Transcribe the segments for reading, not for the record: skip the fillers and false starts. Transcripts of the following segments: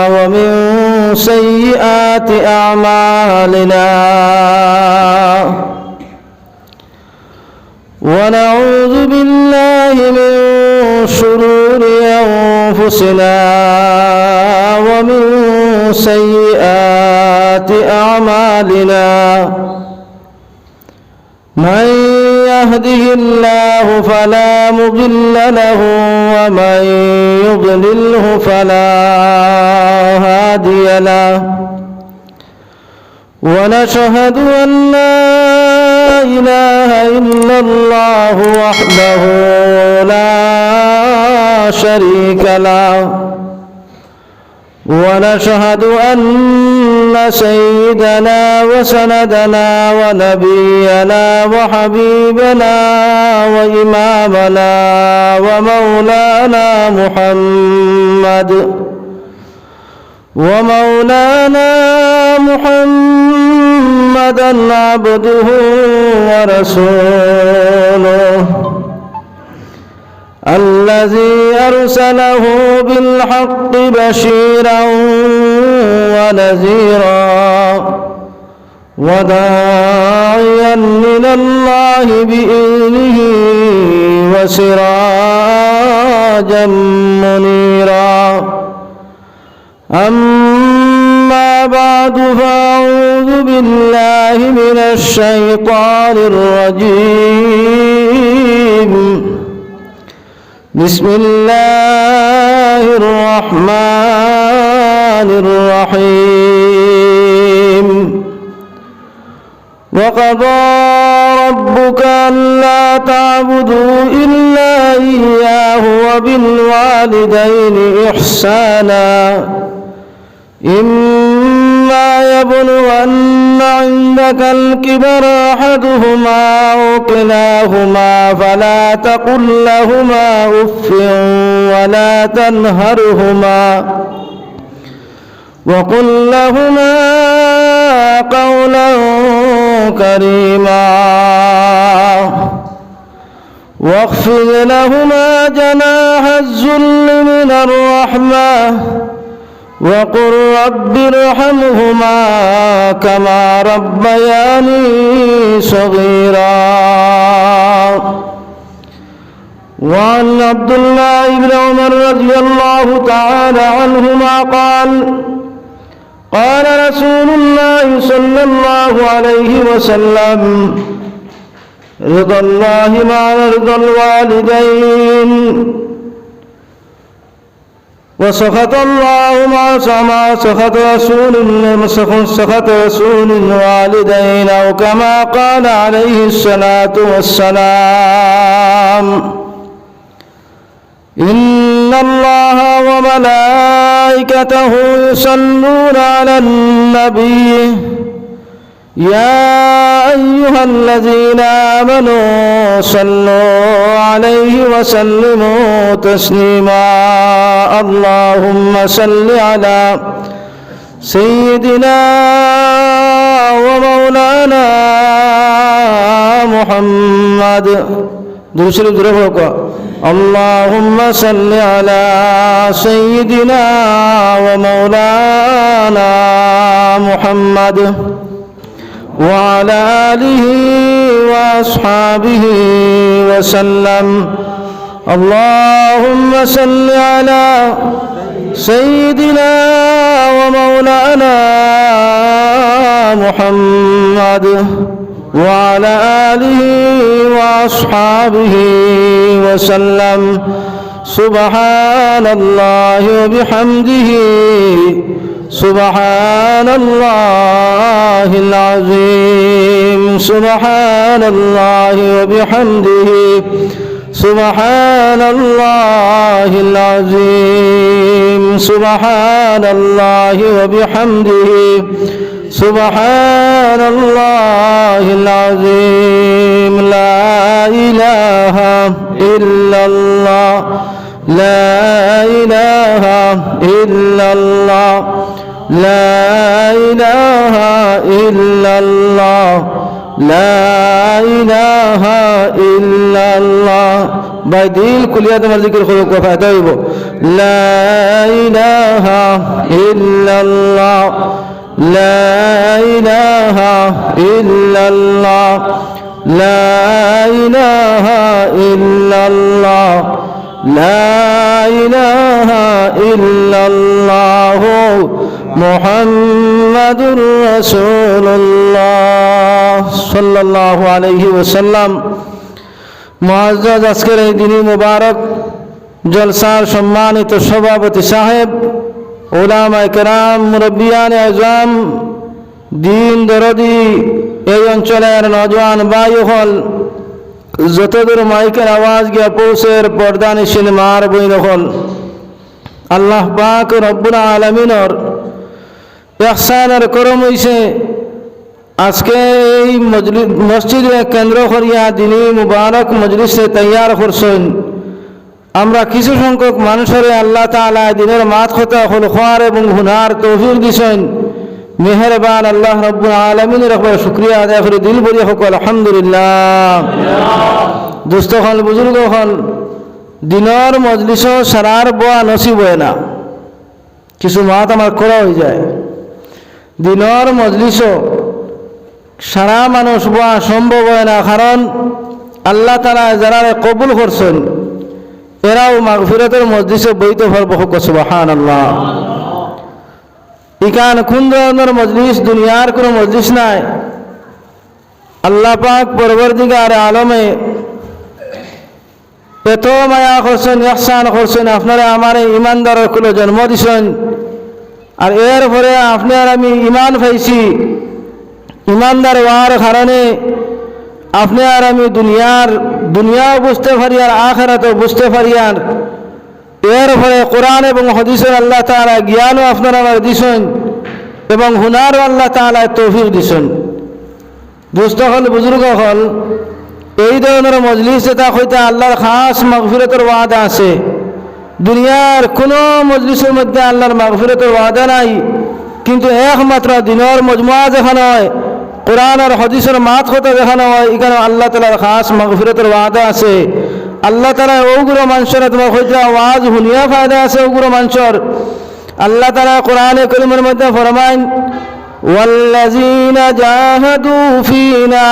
ومن سيئات أعمالنا ونعوذ بالله من شرور أنفسنا ومن سيئات أعمالنا من يهده الله فلا مضل له ومن يضلله فلا هادي له ونشهد أن لا إله إلا الله وحده لا شريك له ونشهد أن سيدنا وسندنا ونبينا وحبيبنا وإمامنا ومولانا محمدا عبده ورسوله الذي أرسله بالحق بشيرا ونذيرا وداعيا إلى الله بإذنه وسراجا منيرا أما بعد فأعوذ بالله من الشيطان الرجيم بسم الله الرحمن الرحيم وقضى ربك ألا تعبدوا إلا إياه وبالوالدين إحسانا إما يبلغن عندك الكبر أحدهما أو كلاهما فلا تقل لهما أف ولا تنهرهما وقل لهما قولا كريما واخفض لهما جناح الذل من الرحمة وقل رب ارحمهما كما ربياني صغيرا. وعن عبد الله بن عمر رضي الله تعالى عنهما قال رسول الله صلى الله عليه وسلم رضا الله مع رضا الوالدين وسخط الله مع سخط رسول الوالدين أو كما قال عليه الصلاة والسلام إن الله وملائكته يصلون على النبي يا أيها الذين آمنوا صلوا عليه وسلموا تسليما. اللهم صل على سيدنا ومولانا محمد. दूसरी तरफ होगा اللهم صل على سيدنا ومولانا محمد وعلى آله وأصحابه وسلم. اللهم صل على سيدنا ومولانا محمد وعلى آله وأصحابه وسلم. سبحان الله وبحمده سبحان الله العظيم سبحان الله وبحمده سبحان الله العظيم سبحان الله وبحمده سبحان الله العظيم. لا إله إلا الله لا إله إلا الله لا إله إلا الله লা ইলাহা ইল্লাল্লাহ ভাই দিল খুলিয়া তোমার জিকির করো কো ফায়দা হইব লা ইলাহা ইল্লাল্লাহ লা ইলাহা ইল্লাল্লাহ লা ইলাহা ইল্লাল্লাহ লা ইলাহা ইল্লাল্লাহ মুহাম্মাদুর রাসূলুল্লাহ সাল্লাল্লাহু আলাইহি ওয়াসাল্লাম। মুআজ্জাজ আজকের এই দিনী মুবারক জলসার সম্মানিত সভাপতি সাহেব, উলামায়ে কেরাম, মুরব্বিয়ানে আযম, দিন দরদি এই অঞ্চলের নওজোয়ান ভাই হল, যতদূর মাইকের আওয়াজ গিয়া পৌঁছের পর্দানিশীল মার বইন হল, আল্লাহ পাক রব্বুল আলামিনের ইহসানের করম হইছে আজকে এই মসজিদে কেন্দ্র করিয়া দিনী মুবারক মজলিসে তৈয়ার করছেন। আমরা কিছু সংখ্যক মানুষের আল্লাহ তাআলা দিনের মাত কথা হল খোয়ার এবং হুনার তৌফিক দিছেন। মেহেরবান আল্লাহ রব্বুল আলামিনের উপর শুকরিয়া আদায় করে দিল ভরিয়া হোক আলহামদুলিল্লাহ। দুস্থ হল, বুজুর্গ হল, দিনের মজলিস সারার বোয়া নসিব হয় না, কিছু মাত আমার করা হয়ে যায়। দিনের মজলিস সারা মানুষ বোয়া সম্ভব হয় না, কারণ আল্লাহ তাআলা যারা কবুল করছেন এরাও মাগফিরাতের মজলিসে বইতে পারবো হোক সুবহানাল্লাহ। ইকান কোন ধরনের মজলিস? দুনিয়ার কোনো মজলিস নাই। আল্লাহ পাক পরবর্তীকার আলমে এত মায়া করছেন, ইহসান করছেন, আপনারা আমার ইমানদারের কুলে জন্ম দিছেন, আর এর পরে আপনি আর আমি ইমান পাইছি। ইমানদার হওয়ার কারণে আপনি আর আমি দুনিয়াও বুঝতে পারি আর আখিরাতও বুঝতে পারি। আর এর ফলে কোরআন এবং হাদিসের আল্লাহ তাআলা জ্ঞানও আপনারা আমার দিছেন এবং হুনারও আল্লাহ তাআলা তৌফিক দিছেন। দুস্থ হল, বুজুর্গ হল, এই ধরনের মজলিস যেটা হইতে আল্লাহর খাস মাগফিরাতের ওয়াদা আছে। দুনিয়ার কোনো মজলিসের মধ্যে আল্লাহর মাগফিরাতের ওয়াদা নাই, কিন্তু একমাত্র দিনের মজমুয়া যেখানে হয়, কোরআন আর হাদিসের মাত কথা যেখানে হয়, এখানে আল্লাহ তাআলার খাস মাগফিরাতের ওয়াদা আছে। আল্লাহ তাআলা ওগুলো মানুষের তোমার হইতে আওয়াজ শুনিয়া ফায়দা আছে। ওগুলো মানুষের আল্লাহ তাআলা কোরআনে কারীমের মধ্যে ফরমায়, ওয়াল্লাযীনা জাহাদু ফীনা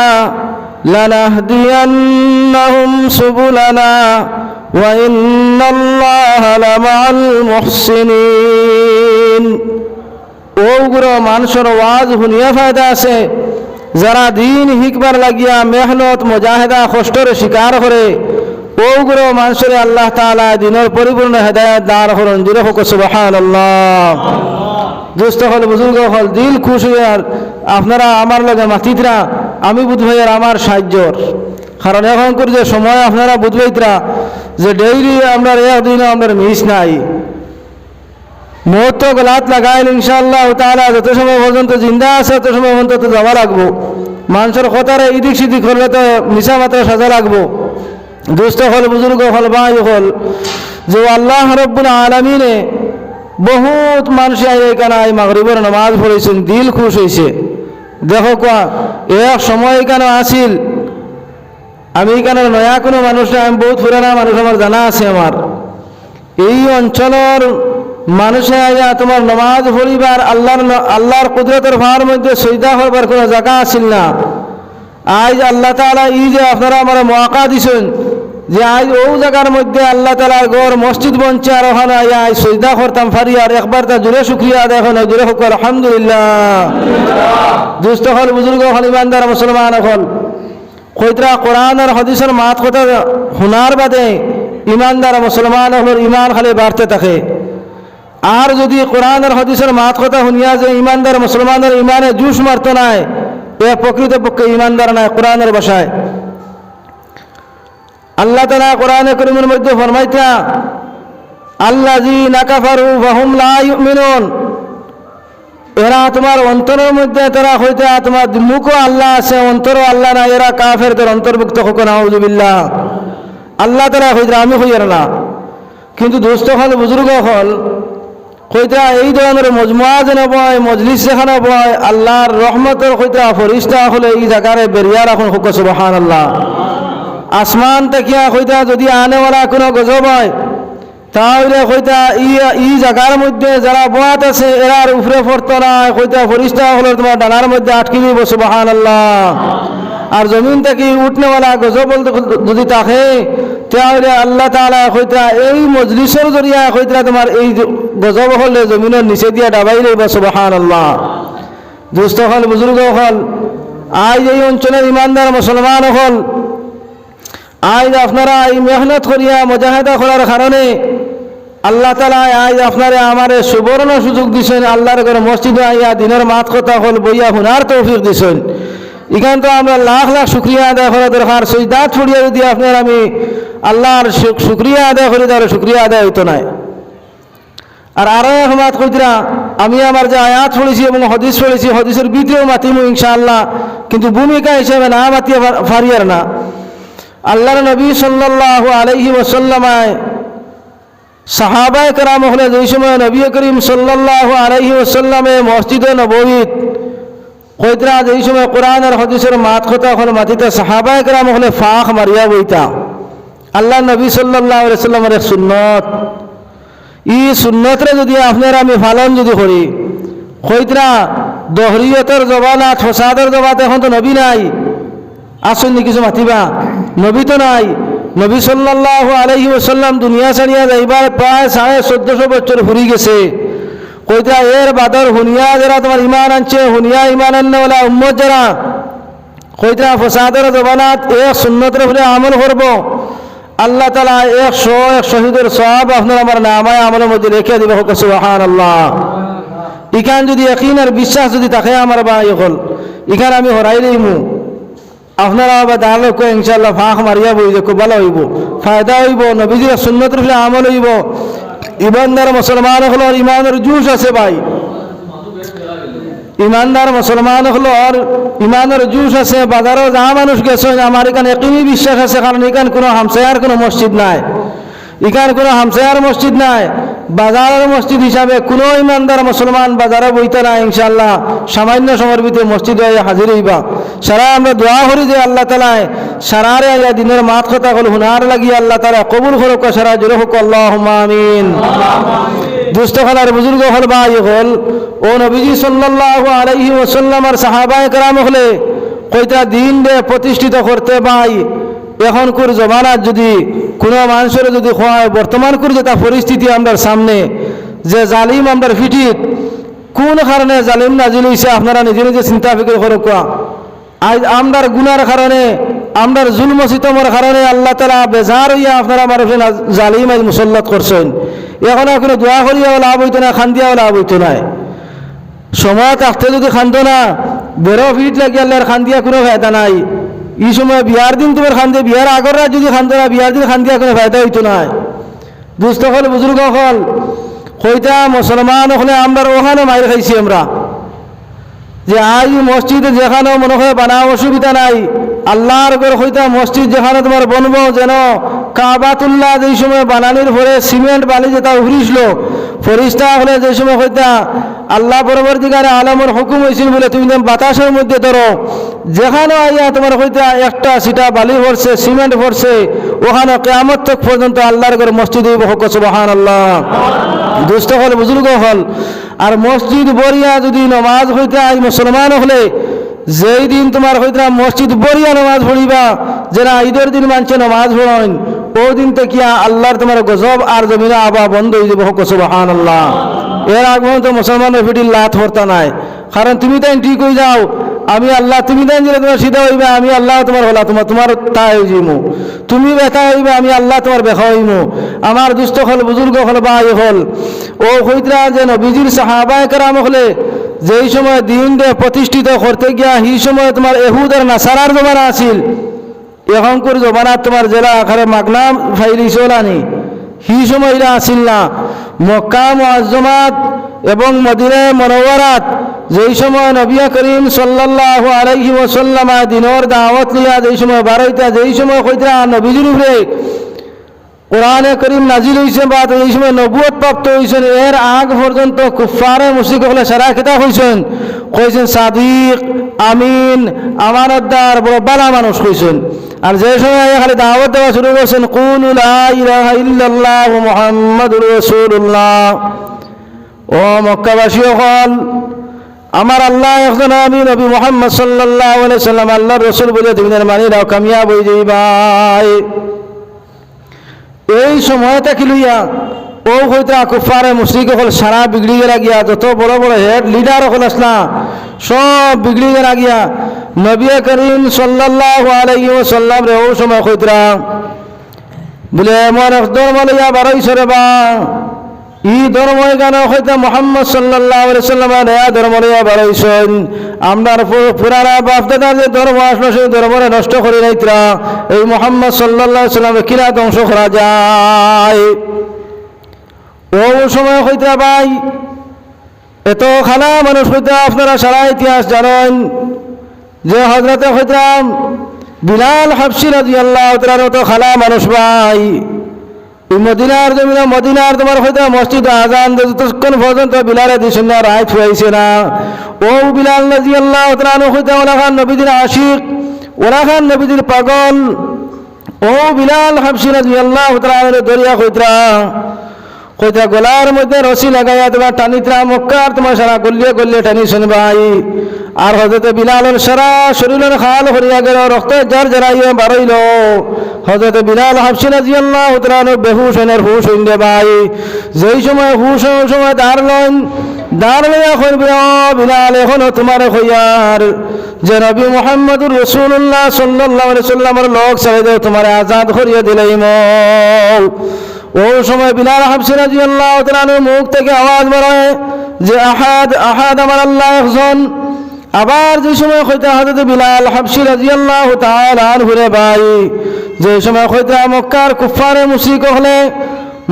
লানাহদিয়ান্নাহুম সুবুলানা ওয়া ইন্নাল্লাহা লামাআল মুহসিনিন। ওগুলো মানুষের আওয়াজ শুনিয়া ফায়দা আছে যারা দিন হিকবার লাগিয়া মেহনত মুজাহিদা কষ্টরে শিকার করে। ওগুলো মানুষের আল্লাহ তাআলা দিনের পরিপূর্ণ হেদায়েত দান করেন। দিলে হোক সুবহানাল্লাহ। দুস্থ হল, বুজুর্গ হল, দিল খুশ হয়ে আর আপনারা আমার লগে মাতিতরা, আমি বুঝবাই আর আমার সাহায্যর কারণ এখন করে যে সময় আপনারা বুঝবাইতরা যে ডেইলি আমরা একদিন আমরা মিস নাই। মত গলাত লাগাইল ইনশাআল্লাহ তাআলা যত সময় পর্যন্ত জিন্দা আছে তত সময় পর্যন্ত যাওয়া লাগবো। মানুষের কথারে ইদিক সিদিক করলে তো মিশা মাত্রা সাজা লাগবো। দুস্থ হল, বুজুর্গ হল, ভাই হল, যে আল্লাহ রব্বুল আলামিনে বহুত মানুষ এখানে মাগরিবের নামাজ পড়েছেন, দিল খুশ হয়েছে। দেখো কোয়া এক সময় এখানে আসিল, আমি এখানে নয়া কোনো মানুষ না, আমি বহুত পুরানা মানুষ, আমার জানা আছে। আমার এই অঞ্চলের মানুষে আয়া তোমার নামাজ পড়িবার আল্লাহর কুদরতের ভার মধ্যে সজদা করবার কোনো জায়গা আসিল না। আজ আল্লাহ তাআলা এই যে আপনারা আমার মৌকা দিছেন যে আজ ও জায়গার মধ্যে আল্লাহ তাআলার ঘর মসজিদ বনছে, আর ওখানে আয়া আজ সজদা করতাম ফারি, আর একবার তা জোরে শুকরিয়া আদায় এখন জোরে হোক আলহামদুলিল্লাহ। দুস্থ হল, বুজুর্গ হল, ইমানদার মুসলমান হল, কইতরা কোরআন আর হাদিসের মাত কথা শোনার বাদে ইমানদার মুসলমান হল ইমান খালি বাড়তে থাকে। আর যদি কোরআন আর হাদিসের মাত কথা শুনিয়া যে ইমানদার মুসলমানের ইমানে জুস মারত নাই, এ প্রকৃতপক্ষে ইমানদার নাই কোরআনের ভাষায়। আল্লাহ তাআলা কোরআনে কারীমের মধ্যে ফরমাইতা, আল্লাযীনা কাফারু ফাহুম লা ইউমিনুন। এরা তোমার অন্তরের মধ্যে তারা হইতে তোমার মুখও আল্লাহ আছে, অন্তরও আল্লাহ না, এরা কাফেরদের অন্তর্ভুক্ত হোক নাউযুবিল্লাহ। আল্লাহ তাআলা হইতে আমি হইয়ার না। কিন্তু দোস্ত হল, বুজুর্গ হল, কইতা এই ধরনের মজমুয়া যেন বয়, মজলিস যেখানে বয়, আল্লাহর রহমতের কইতা ফরিস্তা হলে এই জায়গারে বেরিয়া রাখুন হুক সুবহানাল্লাহ। আসমান থেকে কইতা যদি আনেওয়ালা কোনো গজব হয় তাহলে কইতা ই জায়গার মধ্যে যারা বয়াত আছে এরার উপরে পড়তো না, কইতা ফরিস্তা হলো তোমার ডানার মধ্যে আটকে দিব সুবহানাল্লাহ। আর জমিন থেকে উঠনেওয়ালা গজব যদি থাকে তাহলে আল্লাহ তাআলা কইতা এই মজলিসের জরিয়া কইতা তোমার এই গজব হলে জমিনের নিচে দিয়া ডাবাই লইব সুবহানাল্লাহ। দুস্থ হল, বুজুর্গ হল, আজ এই অঞ্চলের ইমানদার মুসলমান হল, আজ আপনারা এই মেহনত করিয়া মুজাহিদা করার কারণে আল্লাহ তাআলা আজ আপনারা আমারে সুবর্ণ সুযোগ দিছেন। আল্লাহর ঘরে মসজিদে আইয়া দিনের মাত কথা হল বইয়া হুনার তৌফিক দিছেন। এখান তো আমরা লাখ লাখ শুক্রিয়া আদায় করা দরকার। সজদাত ছড়িয়ে যদি আপনার আমি আল্লাহর শুক্রিয়া আদায় করি তাহলে শুক্রিয়া আদায় হইতো নাই। আর আরো এক মাত কইতরা, আমি আমার যে আয়াত পড়েছি এবং হদিস পড়েছি, হদিসের ভিতরেও মাতিমু ইনশাআল্লাহ, কিন্তু ভূমিকা হিসেবে না মাতিয়ে ফারিয়ার না। আল্লাহর নবী সাল্লাল্লাহু আলাইহি ওয়াসাল্লামায় সাহাবায়ে কেরাম হলে যেই সময় নবী করিম সাল্লাল্লাহু আলাইহি ওয়াসাল্লামে মসজিদে নববীত কইতরা যেই সময় কোরআন আর হাদিসের মাত কথা হল মাতিতে সাহাবায়ে কেরাম হলে ফাঁক মারিয়া বইতা। আল্লাহ নবী সাল্লাল্লাহু আলাইহি ওয়াসাল্লামের এক সুন্নত, ই সুন্নতরে যদি আপনারা আমি পালন যদি করি, কইতরা দহরিয়তের জবানাত ফসাদের জবাত এখন তো নবী নাই, আসুন কিছু মাতিবা, নবী তো নাই। নবী সাল্লাল্লাহু আলাইহি ওয়াসাল্লাম দুনিয়া ছাড়িয়া যাইবার প্রায় 1450 বছর ফুরি গেছে। কইতা এর বাদর হুনিয়া যারা তোমার ইমান আনছে, হুনিয়া ইমান আননেওয়ালা উম্মত যারা, কইতা ফসাদের জবানাত এক সুন্নতের উপরে আমল করব, আল্লাহ তাআলা 100 শহীদের সওয়াব আপনার আমার নামায় আমলের মধ্যে রেখে দিবে হুক সুবহানাল্লাহ। ইখান যদি ইয়াকিন আর বিশ্বাস যদি থাকে আমার ভাই হল, ইখান আমি হরাই লইমু, আপনারা আবার দাঁড়ালে কই ইনশাআল্লাহ ফাঁক মারিয়া বই যে খুব ভালো হইব, ফায়দা হইব, নবীজির সুন্নতের উপরে আমল হইব। ইমানদার মুসলমান হলো আর ইমানের জুস আছে ভাই, ইমানদার মুসলমান হলো আর ইমানের জুস আছে। বাজারও যা মানুষ গেছে আমার এখানে একই বিশ্বাস আছে, কারণ এখানে কোনো হামসায়ার কোনো মসজিদ নাই, এখানে কোনো হামসায়ার মসজিদ নাই। বাজারের মসজিদ হিসাবে কোনো ইমানদার মুসলমান বাজারে বইতে না, ইনশাআল্লাহ সামান্য সময়ের ভিতরে মসজিদে হাজির হইবা। সারা আমরা দোয়া করি যে আল্লাহ তাআলা সারারে আইয়া দিনের মাত কথা হল হুনার লাগিয়ে আল্লাহ তাআলা কবুল করুক, সারা জোরে হোক আল্লাহুম্মা আমিন। দুস্থ হলার বুজুর্গ হল ভাই হল, ও নবীজি সাল্লাল্লাহু আলাইহি ওয়াসাল্লাম আর সাহাবায়ে কেরাম হলে কইতা দিন রে প্রতিষ্ঠিত করতে ভাই। এখনকার জমানাত যদি কোনো মানুষের যদি হয় বর্তমান করে যেটা পরিস্থিতি আমরা সামনে যে জালিম আমরা ফিটিত, কোন কারণে জালিম নাজিল হইছে আপনারা নিজে নিজে চিন্তা ফিকির করো। আজ আমরার গুনার কারণে, আমরার জুলম সিতমের কারণে আল্লাহ তাআলা বেজার হইয়া আপনারা আমার জালিম আজ মুসল্লাত করছেন। এখন আর কোনো দোয়া করিয়া লাভ হইতো না, খান্দিয়া লাভ হইতো না। সময় থাকতে যদি খান্দো না, বেরো ফিট লাগিয়ে আল্লাহর খান্দিয়া কোনো ফায়দা নাই। এই সময় বিয়ার দিন তোমার খান্দে, বিয়ার আগর রাত যদি খান্দো না, বিয়ার দিন খান্দিয়া কোনো ফায়দা হইতো না। দুস্থ হল, বুজুর্গ হল, কইতা মুসলমান হলে আমরা ওখানে মাইর খাইছি আমরা, যে আজ মসজিদে যেখানে মনে হয় বানা অসুবিধা নাই, আল্লাহর ঘর হইতা মসজিদ যেখানে তোমার বনবো, যেন কাবাতুল্লাহ যেই সময় বানানির পরে সিমেন্ট বালি যেটা উভরিছিল, ফরিস্তা হলে যে সময় হইতা আল্লাহ পরবর্তীকারে আলমের হুকুম হয়েছিল বলে তুমি বাতাসের মধ্যে ধরো, যেখানে আইয়া তোমার হইতা একটা সিটা বালি ভরছে, সিমেন্ট ভরছে, ওখানে কিয়ামত তক পর্যন্ত আল্লাহর ঘর মসজিদ হইব হুক সুবহানাল্লাহ। দুস্থ হল, বুজুর্গ হল, আর মসজিদ বরিয়া যদি নমাজ হইতে আই মুসলমান হলে যেই দিন তোমার হইতে মসজিদ বরিয়া নমাজ পড়িবা, যারা ঈদের দিন মানছে নমাজ পড়েন, ওই দিন থেকে আল্লাহর তোমার গজব আর জমিনে আবা বন্ধ হয়ে যাবে হুক সুবহানাল্লাহ। এর আগ পর্যন্ত মুসলমানের ফিটির লাত হরতা নাই, কারণ তুমি তাই ঠিক হয়ে যাও, আমি আল্লাহ, তুমি তাই দিলে তোমার সিধা হইবে, আমি আল্লাহ তোমার হলা তোমার তাই হয়ে যাইমু, তুমি ব্যথা হইবে, আমি আল্লাহ তোমার ব্যথা হইমু। আমার দুস্থ হল, বুজুর্গ হল, ভাই হল, ও হইতরা যে নবীজির সাহাবায়ে কেরাম হলে যেই সময় দিন দে প্রতিষ্ঠিত করতে গিয়া সেই সময় তোমার এহুদ আর নাসারার জমানা আছিল। এখনকার জমানাত তোমার জেলা আকারে মাগনা ফাইলি চলানি, সেই সময় এরা আসিল না। মক্কা মুআজ্জমাত এবং মদিনা মুনাওয়ারাত যেই সময় নবী করিম সাল্লাল্লাহু আলাইহি ওয়াসাল্লাম দিনের দাওয়াত লিয়া যেই সময় বারইতা, যেই সময় কইতা নবীজির উপরে কোরআনে করিম নাজিল হয়েছে বা এই সময় নবুয়ত প্রাপ্ত হয়েছেন, এর আগ পর্যন্ত কুফারে মুশরিক হলে সারা কিতাব হয়েছেন, কইছেন সাদিক, আমিন, আমানতদার, বড় বালা মানুষ কইছেন। আর যে সময় খালি দাওয়াত দেওয়া শুরু করছেন, কুলু লা ইলাহা ইল্লাল্লাহু মুহাম্মাদুর রাসূলুল্লাহ, ও মক্কাবাসী হল আমার আল্লাহ একজন, আমি নবী মুহাম্মদ সাল্লাল্লাহু আলাইহি সাল্লাম আল্লাহর রাসূল বলে দিনের মানি নাও, কামিয়াব হয়ে যাইবাই। এই সময়টা কি লইয়া ও হয়তো কুফারে মুশরিক হল সারা বিগড়ি গেলা গিয়া, যত বড় বড় হেড লিডার হল আসলা সব বিগড়ি গেলা গিয়া। নবী করিম সাল্লাল্লাহু আলাইহি ওয়াসাল্লাম রে ও সময় কইতরা বলে আমার ধর্ম লইয়া বারইছ রে বা, ই ধর্ম এখানে হয়তো মোহাম্মদ সাল্লাল্লাহু আলাইহি সাল্লাম নয়া ধর্ম লইয়া বারইছেন। আমরার পুরানা বাপ দাদা যে ধর্ম আসলো সেই ধর্মরে নষ্ট করে নাইতরা, এই মোহাম্মদ সাল্লাল্লাহু আলাইহি সাল্লামে কিরা ধ্বংস করা যায়। ও সময় হইতা ভাই এত খানা মানুষ হইতা, আপনারা সারা ইতিহাস জানেন যে হযরতে হইতাম বিলাল হাবশী রাদিয়াল্লাহু তাআলা তো খানা মানুষ ভাই। এই মদিনার জমিনে মদিনার তোমার হইতে মসজিদ আজান যতক্ষণ পর্যন্ত বিলালে দিছেন না রায় ছুঁয়াইছে না। ও বিলাল রাদিয়াল্লাহু তাআলা হইতে ওরা খান নবীদের আশিক, ওরা খান নবীদের পাগল। ও বিলাল হাবশী রাদিয়াল্লাহু তাআলা দরিয়া কইতরা কইতা গলার মধ্যে রশি লাগাইয়া তোমার টানিতরা মক্কার তোমার সারা গলিয়ে গলিয়ে টানিছেন ভাই। আর হযরতে বিলালের সারা শরীরের খাল হরিয়া গেল, রক্ত জার জারাইয়া বাড়ইল। হযরতে বিলাল হাবশী রাদিয়াল্লাহু তাআলা বেহুশ হইনের হুশ হইলে ভাই। যেই সময় হুশ হওয়ার সময় দাঁড় লইয়া কইবে, ও বিলাল এখনো তোমার হইয়ার যে নবী মুহাম্মদুর রাসূলুল্লাহ সাল্লাল্লাহু আলাইহি সাল্লামের লোক ছেড়ে দাও, তোমার আজাদ করিয়া দিলাইম। ও সময় বিলাল হাবশী রাদিয়াল্লাহু তাআলা মুখ থেকে আওয়াজ বেরোয় যে আহাদ আহাদ, আমার আল্লাহ একজন। আবার যে সময় কইতা হযরত বিলাল হাবশী রাদিয়াল্লাহু তাআলা আনহু রে ভাই, যে সময় কইতা মক্কার কুফারে মুশরিক হলে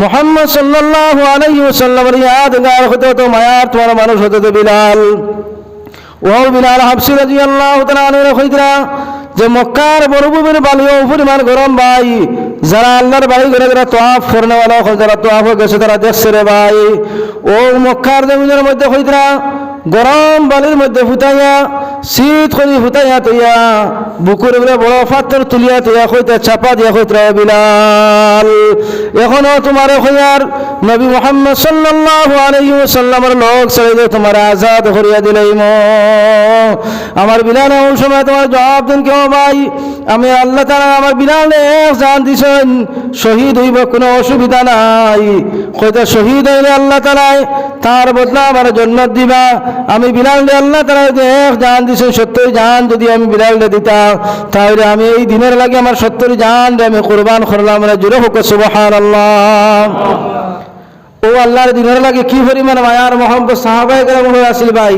মুহাম্মদ সাল্লাল্লাহু আলাইহি ওয়াসাল্লামের ইয়াদগার হতে তো মায়ার তোমার মানুষ হতে তো বিলাল। ও বিলাল হাবশী রাদিয়াল্লাহু তাআলা আনহু কইতা যে মক্কার মরুভূমির বালিও পরিমাণ গরম ভাই, যারা আল্লাহর বাড়ি ঘরে যারা তোয়াফ করনেওয়ালা যারা তোয়াফ গেছে তারা দেখছে রে ভাই। ও মক্কার জমিনের মধ্যে হইতরা গরম বালির মধ্যে ফুটাইয়া শীত করি ফুটাইয়া তৈয়া বুকুর উপরে বড় পাথর তুলিয়া তৈয়া হইতে চাপা দিয়া হইতরা বিলাল এখনো তোমার হইয়ার নবী মুহাম্মদ সাল্লাল্লাহু আলাইহি ওয়াসাল্লামের লোক ছেড়ে তোমার আজাদ করিয়া দিলাইম। আমার বিলাল ওই সময় তোমার জবাব দেন কেউ ভাই, আমি আল্লাহ তাআলা আমার বিলালে জান দিছেন, শহীদ হইব কোনো অসুবিধা নাই। কইতা শহীদ হইলে আল্লাহ তাআলা তার বদলা আমার জান্নাত দিবা। আমি বিলালে আল্লাহ তাআলা এক জান দিছেন, 70 জান যদি আমি বিলালে দিতাম তাহলে আমি এই দিনের লাগে আমার 70 জান আমি কুরবান করলাম। জোরে হোক সুবহানাল্লাহ। ও আল্লাহর দিনের লাগে কি পরিমাণ মায়ার মোহাম্মদ সাহাবায়ে কেরাম আসিল ভাই।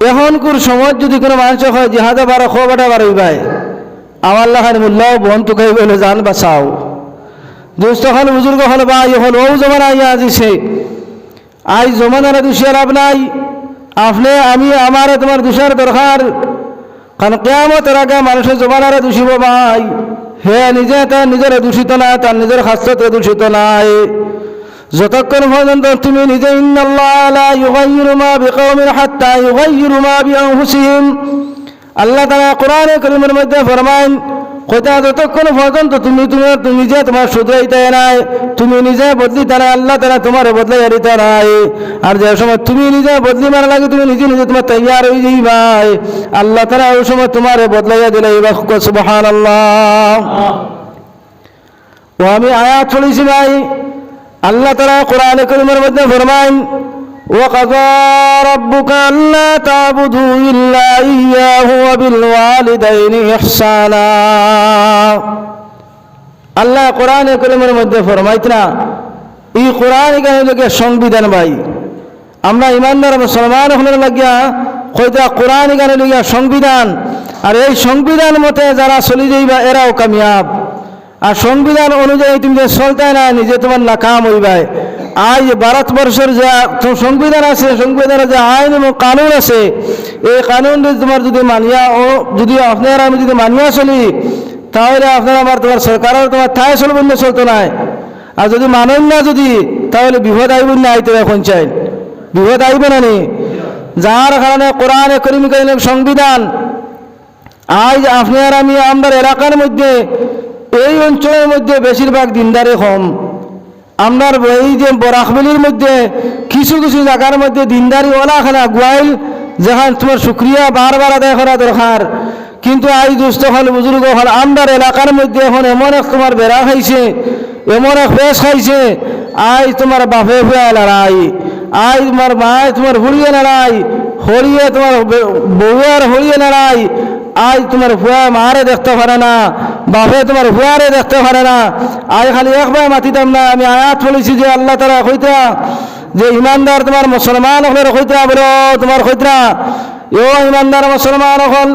এখনকার সময় যদি কোনো মানুষ হয় জিহাদে বারো খোবাটা বারোই ভাই, আমার লাখান মূল্যাও বন তো খাই বলে জান বাঁচাও। দুস্থ হল বুজুর্গ হল ভাই, এখন ও জমানা ইয়া দিছে আই জমানার দুষিয়ার লাভ নাই। আপনি আমি আমার তোমার দুষার দরকার, কারণ কিয়ামতের আগে মানুষের জমানারে দূষিব ভাই। হে নিজে তার নিজের দূষিত না, তার নিজের খাসতে দূষিত নাই। যতক্ষণ পর্যন্ত তুমি নিজে ইন্নাল্লাহ লা ইউগাইয়িরু মা বিকওমিন হাত্তা ইউগাইয়িরু মা বিআনফুসিহিম, আল্লাহ তাআলা কোরআনে কারীমের মধ্যে ফরমান কইতা যতক্ষণ পর্যন্ত তুমি নিজে তোমার শুধরাইতে নাই, তুমি নিজে বদলিতে নাই, আল্লাহ তাআলা তোমার বদলাই দিতে নাই। আর যে সময় তুমি নিজে বদলি মারা লাগে তুমি নিজে নিজে তোমার তৈয়ার হয়ে যাইবাই, আল্লাহ তাআলা ওই সময় তোমার বদলাইয়া দিলে। সুবহানাল্লাহ। ও আমি আয়াত পড়েছি ভাই, আল্লাহ তাআলা কোরআনে কারীমের মধ্যে ফরমান وقضى ربك ألا تعبدوا إلا إياه وبالوالدين إحسانا। আল্লাহ কোরআনে কারীমের মধ্যে ফরমাইতরা এই কোরআন এখানে সংবিধান ভাই। আমরা ইমানদার মুসলমান হলে লাগিয়া কইতা কোরআন এখানে লাগিয়া সংবিধান, আর এই সংবিধান মতে যারা চলি যাইবা এরাও কামিয়াব। আর সংবিধান অনুযায়ী তুমি যে চলতে না নিজে তোমার নাকাম হইবাই। আজ ভারতবর্ষের যে সংবিধান আছে, সংবিধানের যে আইন এবং কানুন আছে, এই কানুন তোমার যদি মানিয়া ও যদি আপনার আমি যদি মানিয়া চলি তাহলে আপনারা আমার তোমার সরকারের তোমার ঠায় চলবেন না, চলতো নাই। আর যদি মানেন না যদি, তাহলে বিপদ আইবেন না, আইতে এখন চাই বিপদ আইবে না নি। যার কারণে কোরআনে কারীম সংবিধান আজ আপনার আমি আমার এলাকার মধ্যে এই অঞ্চলের মধ্যে বেশিরভাগ দিনদারে কম। আপনার এই যে বরাকবেলির মধ্যে কিছু কিছু জায়গার মধ্যে দিনদারি ওলা খানা গোয়াইল, যেখানে তোমার শুক্রিয়া বারবার আদায় করা দরকার। কিন্তু আজ দুস্থ হল বুজুর্গ হল আমার এলাকার মধ্যে এখন এমন এক তোমার বেড়া খাইছে, এমন এক বেশ খাইছে, আজ তোমার বাপে ফুয়া লড়াই, আজ তোমার মায় তোমার হুড়িয়ে লড়াই, হরিয়ে তোমার বউয়ার হরিয়ে লড়াই। আজ তোমার ফুয়া মারে দেখতে পারে না, বাপে তোমার ফুয়ারে দেখতে পারে না। আজ খালি একবার মাতিতাম না, আমি আয়াত বলেছি যে আল্লাহ তারা কইতা যে ইমানদার তোমার মুসলমান হলের কইতা বলো তোমার কইতা ও ইমানদার মুসলমান হল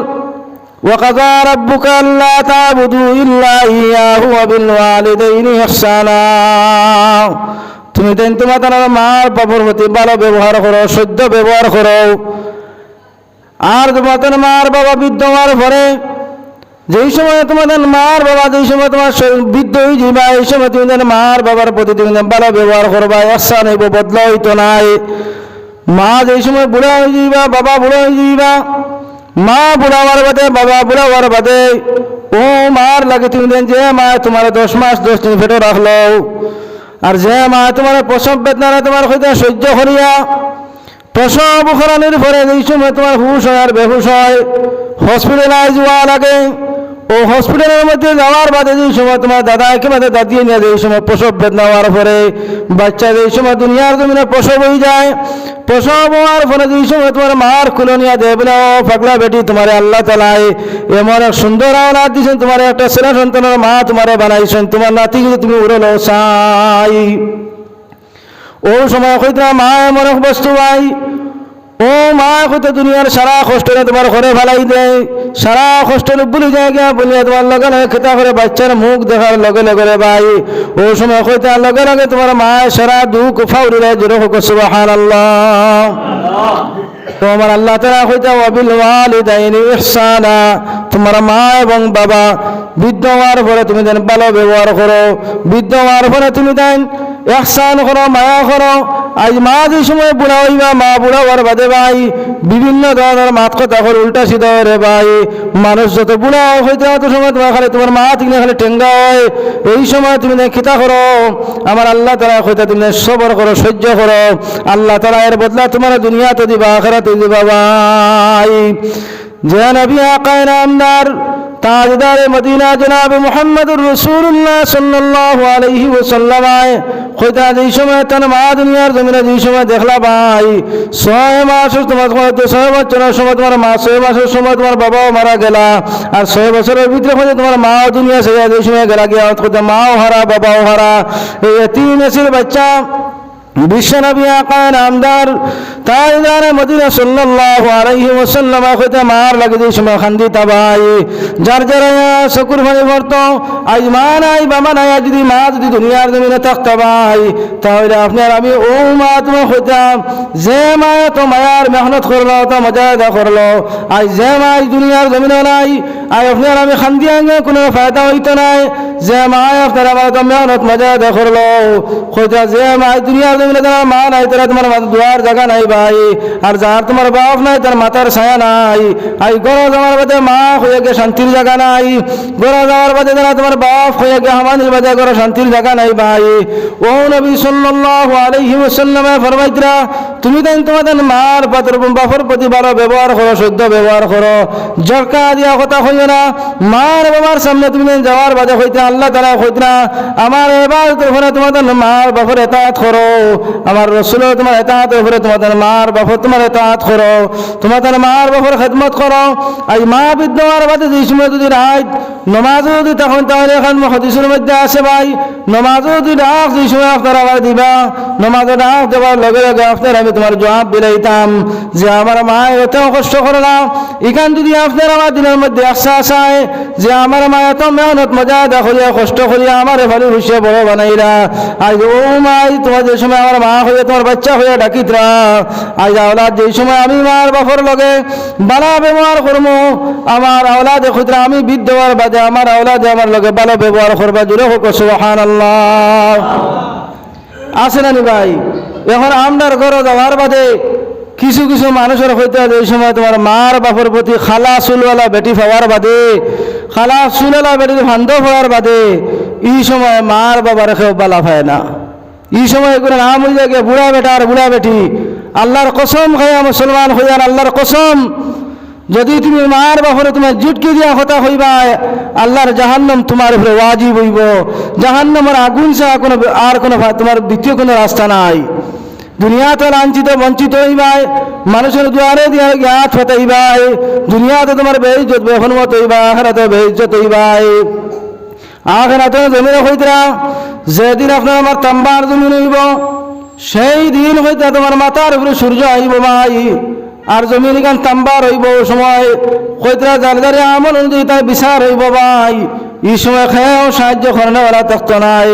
وقضى ربك ألا تعبدوا إلا إياه وبالوالدين إحسانا। তুমি দেন তোমার মার বাবার প্রতি ভালো ব্যবহার করো, সহ্য ব্যবহার করো। আর তোমাদের মার বাবা বৃদ্ধ হওয়ার পরে যেই সময় তোমাদের মার বাবা যেই সময় তোমার বৃদ্ধ হয়ে যাবা, এই সময় তুমি মার বাবার প্রতি তুমি ভালো ব্যবহার করবা, ইহসান হইব, বদলা হইতো নাই। মা যেই সময় বুড়া হয়ে যাইবা, বাবা বুড়া হয়ে যাইবা, মা বুড়া হওয়ার বাদে বাবা বুড়া হওয়ার বাদে ও মার লাগে তুমি দেন যে মা তোমার 10 মাস 10 দিন পেটে রাখলো, আর যে মা তোমার প্রসব বেদনা তোমার হইতে সহ্য করিয়া প্রসব করানোর পরে এই সময় তোমার হুশ হয় আর বেহুশ হয়, হসপিটালাইজ হওয়া লাগে। ও হসপিটালের মধ্যে যাওয়ার বাদে যেই সময় তোমার দাদা একেবারে দাদিয়ে নিয়ে যায়, এই সময় প্রসব বেদনা হওয়ার পরে বাচ্চা যেই সময় দুনিয়ার জমিনে প্রসব হয়ে যায়, প্রসব হওয়ার ফলে যেই সময় তোমার মার খুলে নিয়ে দেয় বলে ও পাগলা বেটি তোমার আল্লাহ তাআলাই এমন এক সুন্দর আওলাদ দিয়েছেন, তোমার একটা ছেলে সন্তানের মা তোমারে বানাইছেন, তোমার নাতি যদি তুমি উড়লো চাই। ও সময় কইতা মা এমন এক বস্তু ভাই, ও মা কইতে দুনিয়ার সারা কষ্ট তোমার ঘরে ফেলাই দেয়, সারা কষ্ট ভুলে যায় গিয়া বলিয়া তোমার লগে লগে খেতা করে বাচ্চার মুখ দেখার লগে লগে রে ভাই। ও সময় কইতে লগে লগে তোমার মা সারা দুঃখ ফাউরি রে জোরে হোক সুবহানাল্লাহ। তো আমার আল্লাহ তাআলা কইতা ওয়াবিল ওয়ালিদাইনি ইহসানা, তোমার মা এবং বাবা বৃদ্ধ হওয়ার পরে তুমি দেন ভালো ব্যবহার করো, বৃদ্ধ হওয়ার পরে তুমি দেন ইহসান করো, মায়া করো। আজ মা যে সময় বুড়া হইবা, মা বুড়া হওয়ার বাদে ভাই বিভিন্ন ধরনের মাত কথা করে উল্টা সিধা রে ভাই। মানুষ যত বুড়া হইতে অত সময় তোমার খালি তোমার মা তুমি খালি টেঙ্গা হয়, এই সময় তুমি খিতা করো। আমার আল্লাহ তাআলা হইতে তুমি সবর করো, সহ্য করো, আল্লাহ তাআলা এর বদলা তোমার দুনিয়াতে দিবা, আখিরাতে দিবা ভাই। যে নবী আকা নামদার তাজদার মদিনা জনাব মুহাম্মদুর রাসূলুল্লাহ সাল্লাল্লাহু আলাইহি ওয়াসাল্লাম খোদা যেই সময় তার মা দুনিয়ার জমিনে যেই সময় দেখলা ভাই 6 মাস তোমার 6 বছরের সময় তোমার মা, 6 মাসের সময় তোমার বাবাও মারা গেলা, আর 6 বছরের ভিতরে খোদা তোমার মা দুনিয়া ছেড়ে যেই সময় গেলা গিয়া খোদা মাও হারা বাবাও হারা, এই তিন এসির বাচ্চা বিশ্বনবী আকা নামদার তাজদার মদিনা সাল্লাল্লাহু আলাইহি ওয়াসাল্লাম কইতে মার লাগে যে সময় খান্দিতা ভাই, যার যারা শকুর ভাই ভরত। আজ মা নাই বাবা নাই, যদি মা যদি দুনিয়ার জমিনে থাকতো ভাই, তাহলে আপনার আমি ও মা তুমি হইতাম যে মা তো মায়ার মেহনত করলো, তো মজা করলো। আজ যে মা দুনিয়ার জমিনে নাই, আজ আপনার আমি খান্দি আগে কোনো ফায়দা হইতো নাই। যে মা আপনার আমার তো মেহনত মজা করলো, হইতা যে মা দুনিয়ার মা নাই তারা তোমার দুয়ার জায়গা নাই ভাই, আর যার তোমার বাপ নাই তার মাথার ছায়া নাই। আই গড় যাওয়ার বাদে মা হয়ে গে শান্তির জায়গা নাই, গড় যাওয়ার বাদে যারা তোমার বাপ হয়ে গে হামানির বাদে গড় শান্তির জায়গা নাই ভাই। ও নবী সাল্লাল্লাহু আলাইহি ওয়াসাল্লাম ফরমাইতরা তুমি দেন তোমাদের মার পাত্র বাপর প্রতি ভালো ব্যবহার করো, শুদ্ধ ব্যবহার করো, জরকা দিয়া কথা হইও না। মার বাবার সামনে তুমি যাওয়ার বাদে হইতে আল্লাহ তাআলা হইতরা আমার এবার তোমাদের মার বাপর ইতাআত করো, আমার রাসূলের তোমার ইতাআতের উপরে তোমাদের মার বাপর তোমার ইতাআত করো, তোমাদের মার বাপর খেদমত করো। আই মা বৃদ্ধ হওয়ার বাদে যে সময় যদি রাত নমাজও যদি তখন তাহলে এখন হাদিসের মধ্যে আছে ভাই, নমাজও যদি ডাক যে সময় আপনারা আবার দিবা, নমাজে ডাক দেওয়ার লগে লগে আপনার আমি তোমার জবাব দিলাইতাম যে আমার মা এত কষ্ট করে না। এখান যদি আপনার আমার দিনের মধ্যে আশ্বাস আয় যে আমার মা এত মেহনত মজা করিয়া কষ্ট করিয়া আমার এভাবে হুশিয়া বড় বানাইরা, আজ ও মা তোমার যে সময় আমার মা হয়ে তোমার বাচ্চা হয়ে ডাকিতরা আজ আওলাদ যেই সময় আমি মার বাপর লগে বালা ব্যবহার করবো আমার আওলাদে খুদরা আমি বৃদ্ধ হওয়ার বাদে আমার আওলাদে আমার লগে ভালো ব্যবহার করবা জুড়ে হোক সুবহানাল্লাহ। আছে না নি ভাই? এখন আমরার ঘরে যাওয়ার বাদে কিছু কিছু মানুষের হইতে এই সময় তোমার মার বাপর প্রতি খালা চুলওয়ালা বেটি পাওয়ার বাদে খালা চুলওয়ালা বেটির ভান্ড হওয়ার বাদে এই সময় মার বাবার কেউ বালা পায় না। এই সময় করে নাম হয়ে যায় বুড়া বেটা আর বুড়া বেটি। আল্লাহর কসম খাইয়া মুসলমান হইয়ার আল্লাহর কসম, যদি তুমি মার বাপরে তোমার জুটকি দিয়া কথা হইবা আল্লাহর জাহান্নাম তোমার উপরে ওয়াজিব হইব। জাহান্নামের আগুন ছাড়া কোনো আর কোনো তোমার দ্বিতীয় কোনো রাস্তা নাই। দুনিয়াতে লাঞ্ছিত বঞ্চিত হইবাই, মানুষের দুয়ারে দিয়া হাত ফাটাইবাই, দুনিয়াতে তোমার বেইজ্জত বেহরমত হইবা, আখিরাতে বেইজ্জত হইবাই। আখিরাতে জমিনে হইতরা যেদিন আপনার আমার তাম্বার জমিন হইব সেই দিন হইতে তোমার মাথার উপরে সূর্য আইব ভাই, আর জমিন গান তাম্বার হইব সময় কইতরা যার যারে আমল অনুযায়ী তার বিচার হইব ভাই। এই সময় খেয়েও সাহায্য করেনা থাকতো নাই,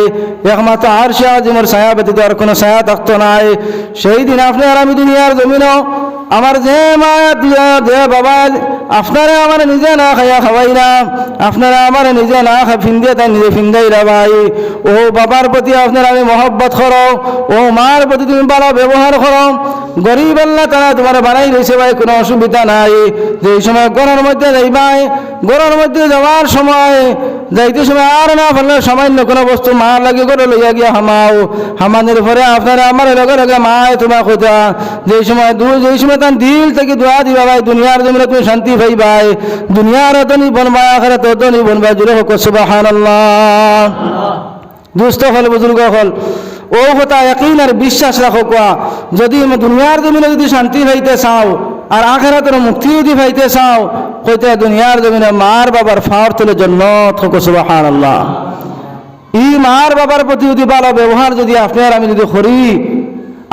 একমাত্র আর সে আজিমের ছায়া ব্যতীত আর কোনো ছায়া থাকতো নাই। সেই দিন আপনি আর আমি দুনিয়ার জমিনও আমার যে মায়া দিয়া যে বাবা আপনারা আমার নিজে না খাইয়া খাওয়াই না, আপনারা আমার নিজে না ফিন্দিয়ে তাই নিজে ফিন্দাইরা ভাই। ও বাবার প্রতি আপনারা আমি মহব্বত করো, ও মার প্রতি তুমি ভালো ব্যবহার করো। গরিব আল্লাহ তারা তোমার বানাই রয়েছে ভাই, কোনো অসুবিধা নাই। যে সময় গরমের মধ্যে যাইবাই, গরমের মধ্যে যাওয়ার সময় যাইতে সময় আর না ফেললে সামান্য কোনো বস্তু মা লাগে করে লইয়া গিয়া হামাও। হামানের পরে আপনারা আমার লগে লগে মায় তোমার কথা যেই সময় তার দিল থেকে দোয়া দিবা ভাই, দুনিয়ার জমিনে তুমি শান্তি পাইবাই, দুনিয়ার অতনি বনবা আখিরাত অতনি বনবা জুড়ে হোক সুবহানাল্লাহ। দুস্থ হল বুজুর্গ হল ও কথা ইয়াকিন আর বিশ্বাস রাখো কোয়া, যদি দুনিয়ার জমিনে যদি শান্তি পাইতে চাও আর আখিরাতের মুক্তি যদি পাইতে চাও কইতে দুনিয়ার জমিনে মার বাবার ফাওয়ার তুলে জান্নাত হোক সুবহানাল্লাহ। এই মার বাবার প্রতি যদি ভালো ব্যবহার যদি আপনার আমি যদি করি,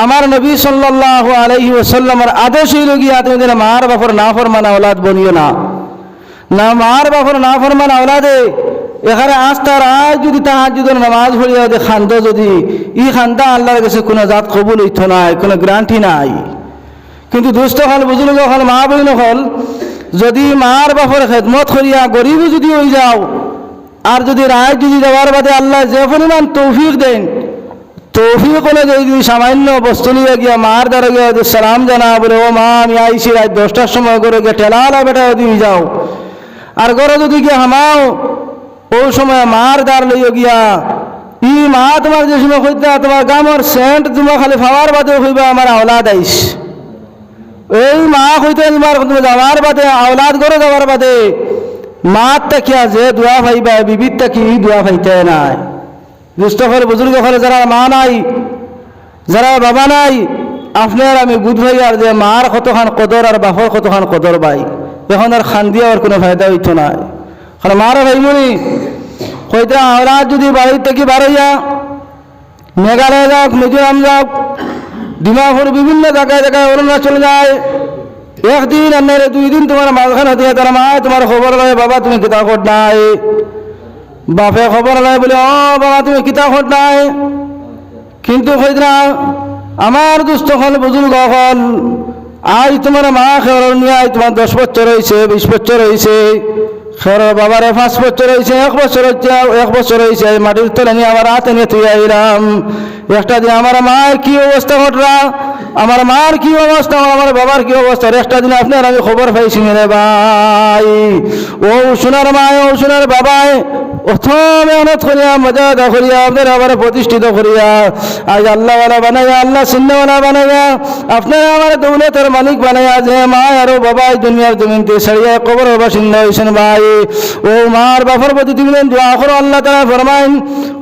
আমার নবী সাল্লাল্লাহু আলাইহি ওয়াসাল্লামের আদেশ হইল গিয়া তুমি যেন মার বাবার নাফরমান আওলাদ বনিও না। না মার বাবার নাফরমান আওলাদে এখানে আস্তার আজ যদি তাহাজ্জুদের নামাজ পড়িয়া যদি খান্দ যদি ই খান্দা আল্লাহর কাছে কোনো জাত কবুল হইতো নাই, কোনো গ্যারান্টি নাই। কিন্তু দুস্থ হল বুজুর্গ হল মা বইন হল যদি মার বাপর খেদমত করিয়া গরিব যদি হয়ে যাও আর যদি রায় যদি যাওয়ার বাদে আল্লাহ যে পরিমাণ তৌফিক দেন, তৌফিক হলে যদি সামান্য বস্তু নিয়ে গিয়া মার দ্বারা গিয়া সালাম জানা বলে ও মা আমি আইসি রাত 10টার সময় করে গিয়ে ঠেলালা বেটা দিয়ে যাও, আর ঘরে যদি গিয়া হামাও ও সময় মার দ্বার লইয়া গিয়া ই মা তোমার যে সময় হইতা তোমার গামর সেন্ট তোমার খালি খাওয়ার বাদে হইবা আমার আওলাদ আইস। এই মা হইতে তোমার যাওয়ার বাদে আওলাদ করে যাওয়ার বাদে মার তাকিয়া যে দোয়া ভাইবা বিবির তাকি দোয়া ভাইতে নাই। দুষ্ট করে বুজুর্গ হলে যারা মা নাই যারা বাবা নাই আপনার আমি বুধ ভাই আর যে মার কতখান কদর আর বাপর কতখান কদর ভাই, এখন আর খান দিয়া আর কোনো ফায়দা হইতো নাই। কারণ মার ভাইমনি হইতে আওলাদ যদি বাড়ির থেকে বার হইয়া মেঘালয় যাক, মিজোরাম যাক, ডিমাপুর বিভিন্ন জায়গায় জায়গায় অরুণাচল যায়, একদিন আর নাইলে 2 দিন তোমার মাঝখানে দিয়ে তারা মা তোমার খবর লয় বাবা তুমি কিতাব খোঁজ নাই, বাপে খবর লয় বলে ও বাবা তুমি কিতাব খোঁজ নাই। কিন্তু হইতরা আমার দুস্থ হল বুজুর্গ হল আজ তোমার মা খেয়াল নিয়ে আজ তোমার 10 বছর হয়েছে, 20 বছর হয়েছে, খেয়াল বাবার 5 বছর হয়েছে, 1 বছর হচ্ছে, 1 বছর হয়েছে, মাটির তলে নিয়ে আমার হাতে নিয়ে তুই আইলাম। একটা দিন আমার মায়ের কি অবস্থা ঘটরা, আমার মার কি অবস্থা, আমার বাবার কি অবস্থা, একটা দিন আপনার আমি খবর পাইছি রে ভাই। ও সোনার মায় ও সোনার বাবায় প্রথম মেহনত করিয়া মজা করিয়া আপনার আবার প্রতিষ্ঠিত করিয়া আজ আল্লাহওয়ালা বানাইয়া আল্লাহ চিন্নাওয়ালা বানাইয়া আপনারা আমার দৌলতের মালিক বানাইয়া যে মা আর বাবাই দুনিয়ার জমিনতে ছাড়িয়া কবর বাসিন্দা হয়েছেন ভাই। ও মার বাবার প্রতি তুমি দোয়া করো, আল্লাহ তারা ফরমাইন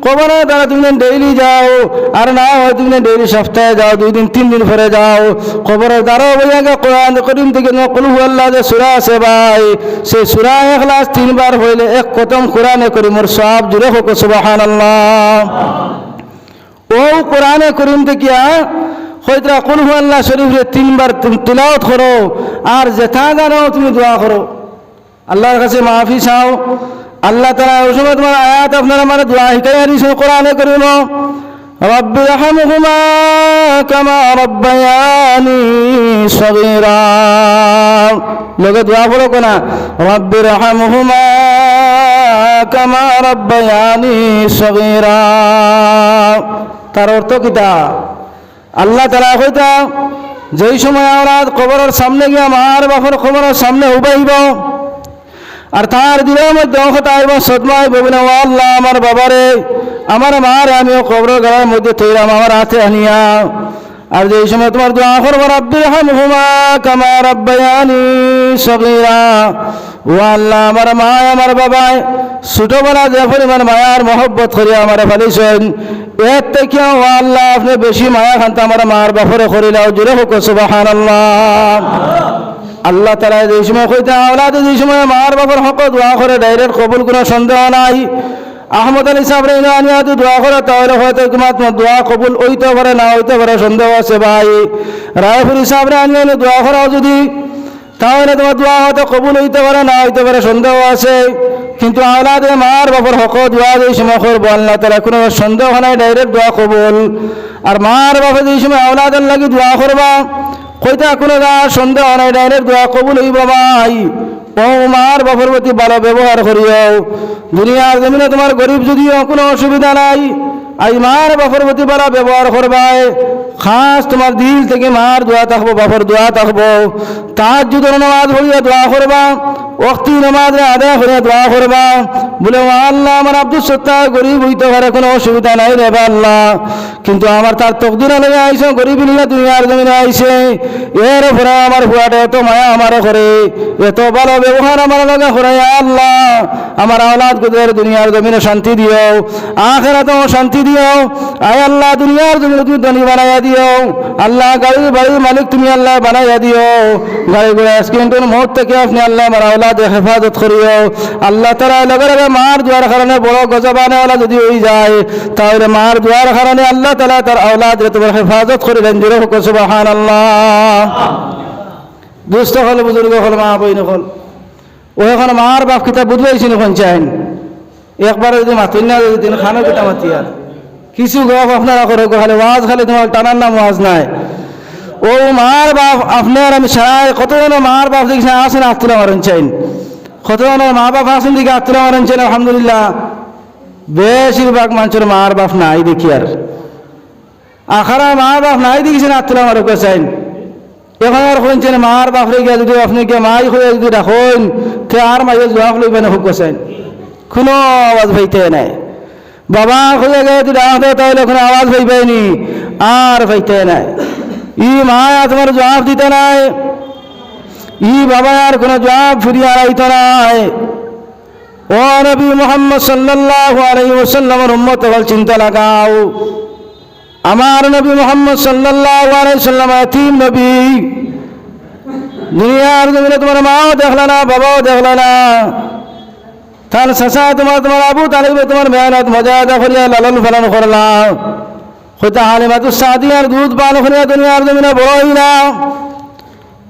কবরে তারা তুমি ডেইলি যাও, আর না হয় তুমি ডেইলি সপ্তাহে যাও, 2 দিন 3 দিন পরে যাও, কবরের দ্বারা বইয়াকে কোরআন করিম থেকে কুল হুয়াল্লাহ যে সূরা আছে ভাই, সেই সূরা ইখলাস 3 বার হইলে এক খতম কোরআনে করিমের সব জুড়ে হোক সুবহানাল্লাহ। ও কোরআনে করিম থেকে হয়তো কুল হুয়াল্লাহ শরীফে 3 বার তুমি তিলাওয়াত করো, আর যেটা জানো তুমি দোয়া করো, আল্লাহর কাছে মাফি চাও। আল্লাহ তাআলা ওই সময় তোমার আয়াত আপনারা মানে দোয়া শিখাইয়া দিয়েছেন কোরআনে করিম, رب ارحمهما كما ربياني صغيرا লোকে দোয়া করো কোনা رب ارحمهما كما ربياني صغيرا তার অর্থ কিটা আল্লাহ তাআলা কইতা যেই সময় আওলাদ কবরের সামনে গিয়া মার বাপের কবরের সামনে উবাইব আর তার দিলের মধ্যে অঙ্কটা আইব সদমায় বলবেন ও আল্লাহ আমার বাবারে আমার মার আমিও কবরের গলার মধ্যে তৈরাম আমার হাতে আনিয়া আর যেই সময় তোমার দোয়া করবো রাব্বি রহমহুমা কামা রাব্বায়ানি সগীরা ও আল্লাহ আমার মা আমার বাবায় ছোটবেলা যে পরিমাণ মায়ার মহব্বত করে আমার ফেলেছেন এর থেকে ও আল্লাহ আপনি বেশি মায়া খান্তা আমার মার বাপরে করিলাও জোরে হোক সুবহানাল্লাহ আল্লাহ তাআলা যে সময় কইতে আওলাদে যে সময় মার বাবার হক দোয়া করে ডাইরেক্ট কবুল কোনো সন্দেহ নাই আহমদ আলী সাহেব ইরানিয়াতে দোয়া করে তাহলে হয়তো তোমার দোয়া কবুল হইতে পারে না হইতে পারে সন্দেহ আছে ভাই রায়পুরি সাহেব ইরানিয়ানে দোয়া করাও যদি তাহলে তোমার দোয়া হয়তো কবুল হইতে পারে না হইতে পারে সন্দেহ আছে কিন্তু আওলাদে মার বাবার হক দোয়া যে সময় করবো আল্লাহ তাআলা কোনো সন্দেহ নাই ডাইরেক্ট দোয়া কবুল আর মার বাবা যে সময় আওলাদের লাগি দোয়া করবা কইতা কোনো সন্দেহ নাই ডাইরেক্ট দোয়া কবুল হইব ভাই ও মার বাবার প্রতি ভালো ব্যবহার করিও দুনিয়ার জমিনে তোমার গরিব যদিও কোনো অসুবিধা নাই আই মার বাবার প্রতি ভালো ব্যবহার করবাই খাস তোমার দিল থেকে মার দোয়া থাকবো বাবার দোয়া থাকবো তাহাজ্জুদের নামাজ পড়িয়া দোয়া করবা ওয়াক্তি নামাজ আদায় করে দোয়া করবা বলে ও আল্লাহ আমার আব্দুল সত্তার গরিব হইতে পারে কোনো অসুবিধা নাই রে আল্লাহ কিন্তু আমার তার তকদিরে লেগে আইসে গরিব নিয়ে দুনিয়ার জমিনে আইসে এর উপরে আমার ফুয়াটা এত মায়া আমারে করে এত ভালো ব্যবহার আমার লগে করে আল্লাহ আমার আওলাদ গুদের দুনিয়ার জমিনে শান্তি দিও আখিরাতেও শান্তি দিও আয় আল্লাহ দুনিয়ার জমিনে তুমি ধনী বানাইয়া দিও আল্লাহ গাড়ি বাড়ির মালিক তুমি আল্লাহ বানাইয়া দিও গাড়ি ঘোড়া অ্যাক্সিডেন্টের মুহূর্ত থেকে আপনি আল্লাহ আমার আওলাদ হেফাজত করিও আল্লাহ তাআলা লগে লগে মার দুয়ার কারণে বড় গজবানেওয়ালা যদি হয়ে যায় তাহলে মার দুয়ার কারণে আল্লাহ তাআলা তার আওলাদ তোমার হেফাজত করিলেন জোরে হোক সুবহানাল্লাহ দুস্থ হল বুজুর্গ হল মা বইন হল ও এখন মার বাপ কিতা বুঝবাইছি এখন চাইন একবার যদি মাতুন না যদি খানো কিতা মাতি আর কিছু গপ আপনারা করো খালি ওয়াজ খালি তোমার টানার নাম ওয়াজ নাই ও মার বাপ আপনার আমি সারাই কতজন মার বাপ দেখছি আসেন আত্মুলা মারেন চাইন কতজন মা বাপ আসেন দিকে আত্মুলা মারেন চাইন আলহামদুলিল্লাহ বেশিরভাগ মানুষের মার বাপ নাই দেখি আর আখারা মা বাপ নাই দেখিছেন আত্মুলা মারক চাইন এখন আর শুনছেন মার বাপ রে গিয়া যদি আপনি কে মাই হয়ে যদি রাখেন তে আর মাইয়ে জবাব লইবেন হুক চাইন কোনো আওয়াজ ভাইতে নাই বাবা হয়ে গিয়ে যদি রাখতে তাহলে কোনো আওয়াজ ভাইবেনি আর ভাইতে নাই ই মা তোমার জবাব দিতে নাই ই বাবা আর কোনো জবাব ফিরিয়ে আড়াইতে নাই ও নবী মুহাম্মদ সাল্লাল্লাহু আলাইহি ওয়াসাল্লামের উম্মত হল চিন্তা লাগাও আমার নবী মুহাম্মদ সাল্লাল্লাহু আলাইহি ওয়াসাল্লাম এতিম নবী দুনিয়ার জমিনে তোমার মাও দেখলা না বাবাও দেখলা না তার চাচা তোমার আবু তালিবে তোমার মেহনত মজাদা করিয়া লালন পালন করলা হয়তো হালিমাতুস সাদিয়ার দুধ পান করিয়া দুনিয়ার জমিনে বড় হইলা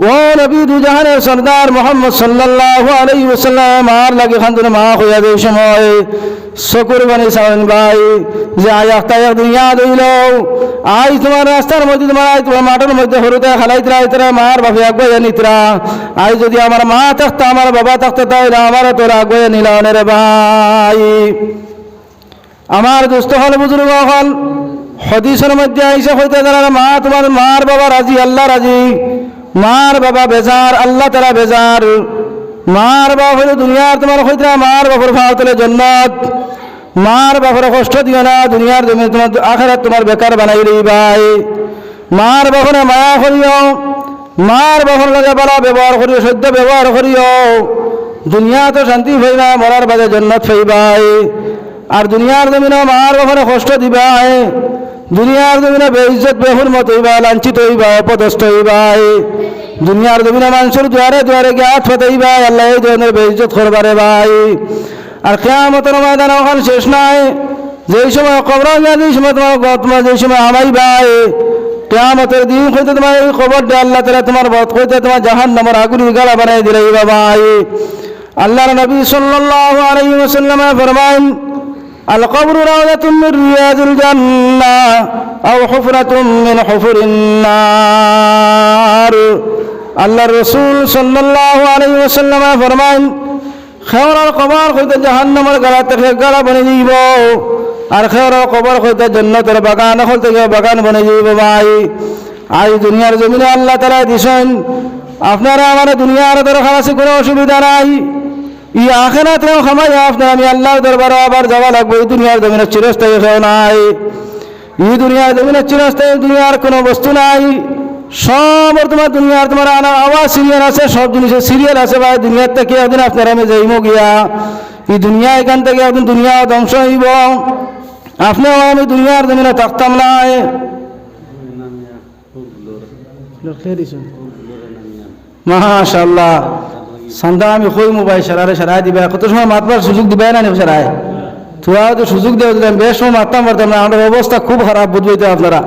ও নবী দুজাহানের সরদার মোহাম্মদ সাল্লাল্লাহু আলাইহি ওয়াসাল্লাম আর লাগে খান্দুনে মা হইয়া দেই সময় শকুর বানি সাউন ভাই যে আয় একটা দুনিয়া দইল আই তোমার রাস্তার মধ্যে তোমার মাঠের মধ্যে হরুতে খালাইতরা ইতরা মার বাপে আগুয়া নিতরা আই যদি আমার মা থাকতো আমার বাবা থাকতো তাহলে আমার তোর আগুয়া নিলাম রে ভাই আমার দোস্ত হল বুজুর্গ হল হাদিসের মধ্যে আইসা হইতে দাঁড়ালে মা তোমার মার বাবা রাজি আল্লাহ রাজি মার বাবা বেজার আল্লাহ তাআলা বেজার মার বাবা হইল দুনিয়ার তোমার হইতে মার বাবার ফাওতলে জান্নাত মার বাবার কষ্ট দিও না দুনিয়ার জমিনে তোমার আখিরাত তোমার বেকার বানাই লই ভাই মার বাবারে মায়া করিও মার বাবার লগে ভালো ব্যবহার করিও সদ্য ব্যবহার করিও দুনিয়া তো শান্তি পাইবা মরার বাদে জান্নাত পাইবাই আর দুনিয়ার জমিনে মার বাবারে কষ্ট দিবাই দুনিয়ার জমিনে বেইজ্জত বেহুরমত হইবা লাঞ্ছিত হইবা অপদস্থ হইবাই দুনিয়ার জমিনে মানুষের দুয়ারে দুয়ারে গিয়ে হাত ফাটাইবা আল্লাহ এই ধরনের বেইজ্জত করবারে ভাই আর কিয়ামতের ময়দানে ওখানে শেষ নাই যেই সময় কবর যেই সময় তোমার যেই সময় আমাই ভাই কিয়ামতের দিন হইতে তোমার এই কবরটা আল্লাহ তাআলা তোমার বধ হইতে তোমার জাহান্নামের আগুনের গালা বানাই দিলাই ভাই আল্লাহর নবী সাল্লাল্লাহু আলাইহি ওয়াসাল্লাম ফরমায়েন আল কবরু রাওযাতুম মিন রিয়াদিল জান্নাহ আও হুফরাতুম মিন হুফুরিন নার। আল্লাহর রাসূল সাল্লাল্লাহু আলাইহি ওয়াসাল্লাম ফরমান, খেওয়ার কবর হইতে জাহান্নামের গাড়া থেকে গাড়া বনে যাইব, আর খেওয়ার কবর হইতে জান্নাতের বাগান হল থেকে বাগান বনে যাইব। ভাই, আজ দুনিয়ার জমিনে আল্লাহ তাআলা দিছেন, আপনারা আমার দুনিয়ার দরকার আছে, কোনো অসুবিধা নাই। ই আখিরাতেও খামাই আপনার আমি আল্লাহর দরবারে আবার যাওয়া লাগবে। এই দুনিয়ার জমিনে চিরস্থায়ী কেউ নাই। এই দুনিয়ার জমিনে চিরস্থায়ী দুনিয়ার কোনো বস্তু নাই। সব তোমার দুনিয়ার তোমার আওয়াজ সিরিয়াল আছে, সব জিনিসের সিরিয়াল আছে। ভাই, দুনিয়ার থেকে একদিন আপনার আমি যাইব গিয়া। এই দুনিয়া এখান থেকে একদিন দুনিয়া ধ্বংস হইব। আপনিও আমি দুনিয়ার জমিনে থাকতাম নাই। মাশাআল্লাহ, সন্ধ্যা আমি কই মোবাইল সারাই দিবা, কত সময় মাতবার সুযোগ দিবাই না সারায়। তোরা তো সুযোগ দেওয়া দিলাম, বেশ সময় মারতাম পারতাম না। আমাদের অবস্থা খুব খারাপ, বুঝবেই তো আপনারা।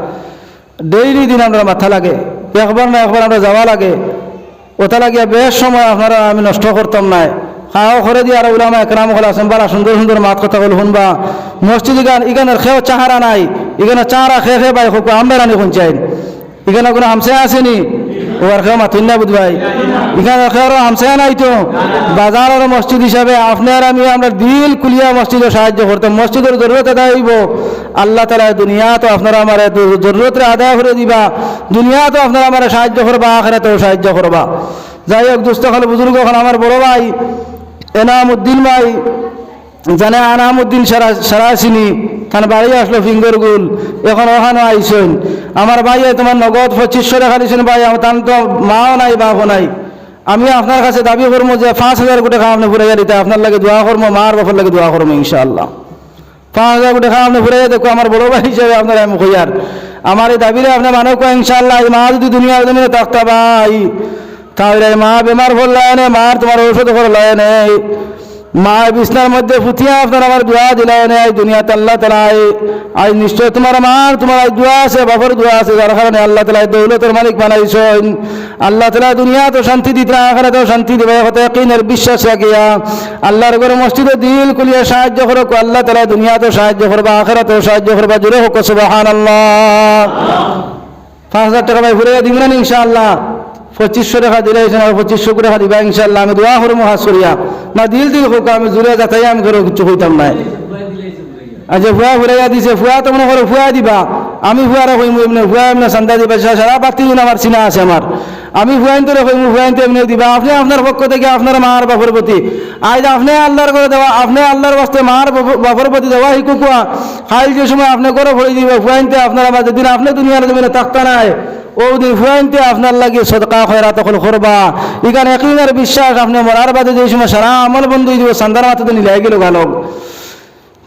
ডেইলি দিন আমরা মাথা লাগে, একবার না একবার আমরা যাওয়া লাগে। ওটা লাগিয়া বেশ সময় আপনারা আমি নষ্ট করতাম নাই। খাওয়া করে দিয়ে আর উলামা একরাম হল আছেন, বারা সুন্দর সুন্দর মাত কথা বল শুনবা। মসজিদ ইখানের খেয়েও চাহারা নাই, এখানে চাহারা খেয়ে বাই হোক আমরা রানি কোন চাই। এখানে কোনো হামসা আসেনি, ও আর খেয়ে মাথুন না বুধ ভাই। এখানে খেয়েও হামসা নাই তো। বাজারের মসজিদ হিসাবে আপনার আমি আমরা দিল কুলিয়া মসজিদে সাহায্য করতাম। মসজিদের জরুরত আদায় হইব, আল্লাহ তাআলা দুনিয়া তো আপনারা আমার জরুরতরে আদায় করে দিবা। দুনিয়া তো আপনারা আমার সাহায্য করবা, আখিরাতেও সাহায্য করবা। যাই হোক দুস্থ খাল বুজুর্গ এখন আমার বড় ভাই এনামউদ্দিন ভাই, জানে আনামউদ্দিন সারাসিনি, তার বাড়ি আসলো ফিঙ্গরগুল, এখন ওখানে আইসেন। আমার ভাই তোমার নগদ 2500 টাকা দিয়েছেন। ভাই তার তো মাও নাই বাপও নাই। আমি আপনার কাছে দাবি করবো যে 5000 কোটি টাকা আপনি ফুরাইয়া দিতে, আপনার লাগে দোয়া করবো, মার বাপের লাগে দোয়া করবো ইনশাআল্লাহ। 5000 কোটি টাকা আপনি ফুরাইয়া দেখো, আমার বড় ভাই হিসেবে আপনার আমি কইয়ার আমার এই দাবিরে আপনি মানে ইনশাআল্লাহ। এই মা যদি দুনিয়ার জমিনে থাকতা ভাই, তাহলে মা বেমার ভরলায় নেই, মার তোমার ঔষধ ভরলায় নেই, মা বিছনার মধ্যে ফুটিয়া আপনার আমার দোয়া দিলায় নেই। দুনিয়াতে আল্লাহ তাআলা আজ নিশ্চয় তোমার মার তোমার আজ দোয়া আছে, বাবার দোয়া আছে, যার কারণে আল্লাহ তাআলা দৌলতের মালিক বানাইছেন। আল্লাহ তাআলা দুনিয়া তো শান্তি দিতে, আখিরাতেও শান্তি দিবে। হতে ইয়াকিনের বিশ্বাস রাখিয়া আল্লাহর ঘরে মসজিদে দিল কুলিয়া সাহায্য করো, আল্লাহ তাআলা দুনিয়াতেও সাহায্য করবা, আখিরাতেও সাহায্য করবা। জোরে হোক সুবহানাল্লাহ। 5000 টাকা ভাই ঘুরে দিবেন না ইনশাআল্লাহ। 2500 টাকা দিলে 2500 টাকা দিবা ইনশাআল্লাহ। আমি দোয়া করবো হাত সরিয়া না, দিল হোক, আমি জুড়ে যাতাই আমি করে কিছু হইতাম নাই। আচ্ছা ফুয়া ফুরাইয়া দিছে, ফুয়া তো মনে করো ফুয়া দিবা, আমি ফুয়ারা কইম এমনি, ফুয়া এমনি চান্দা দিবা। সারা বাতি আমার চিনা আছে আমার, আমি ফুয়াইনতে কইম, ফুয়াইনতে এমনি দিবা। আপনি আপনার পক্ষ থেকে আপনার মার বাপর প্রতি আজ আপনি আল্লাহর করে দেওয়া, আপনি আল্লাহর বাস্তে মার বাপর প্রতি দেওয়া শিখু কুয়া খাই যে সময় আপনি করে ভরে দিবা। ফুয়াইনতে আপনার মাঝে দিন আপনি দুনিয়ার জমিনে থাকতা নাই, ও দিন ফুয়াইনতে আপনার লাগে সদকা খয়রাত তখন করবা। এখানে ইয়াকিনের বিশ্বাস আপনি মরার বাদে যে সময় সারা আমল বন্ধ হয়ে যাব, সান্দার মাথাতে নিলাই গেল গালক।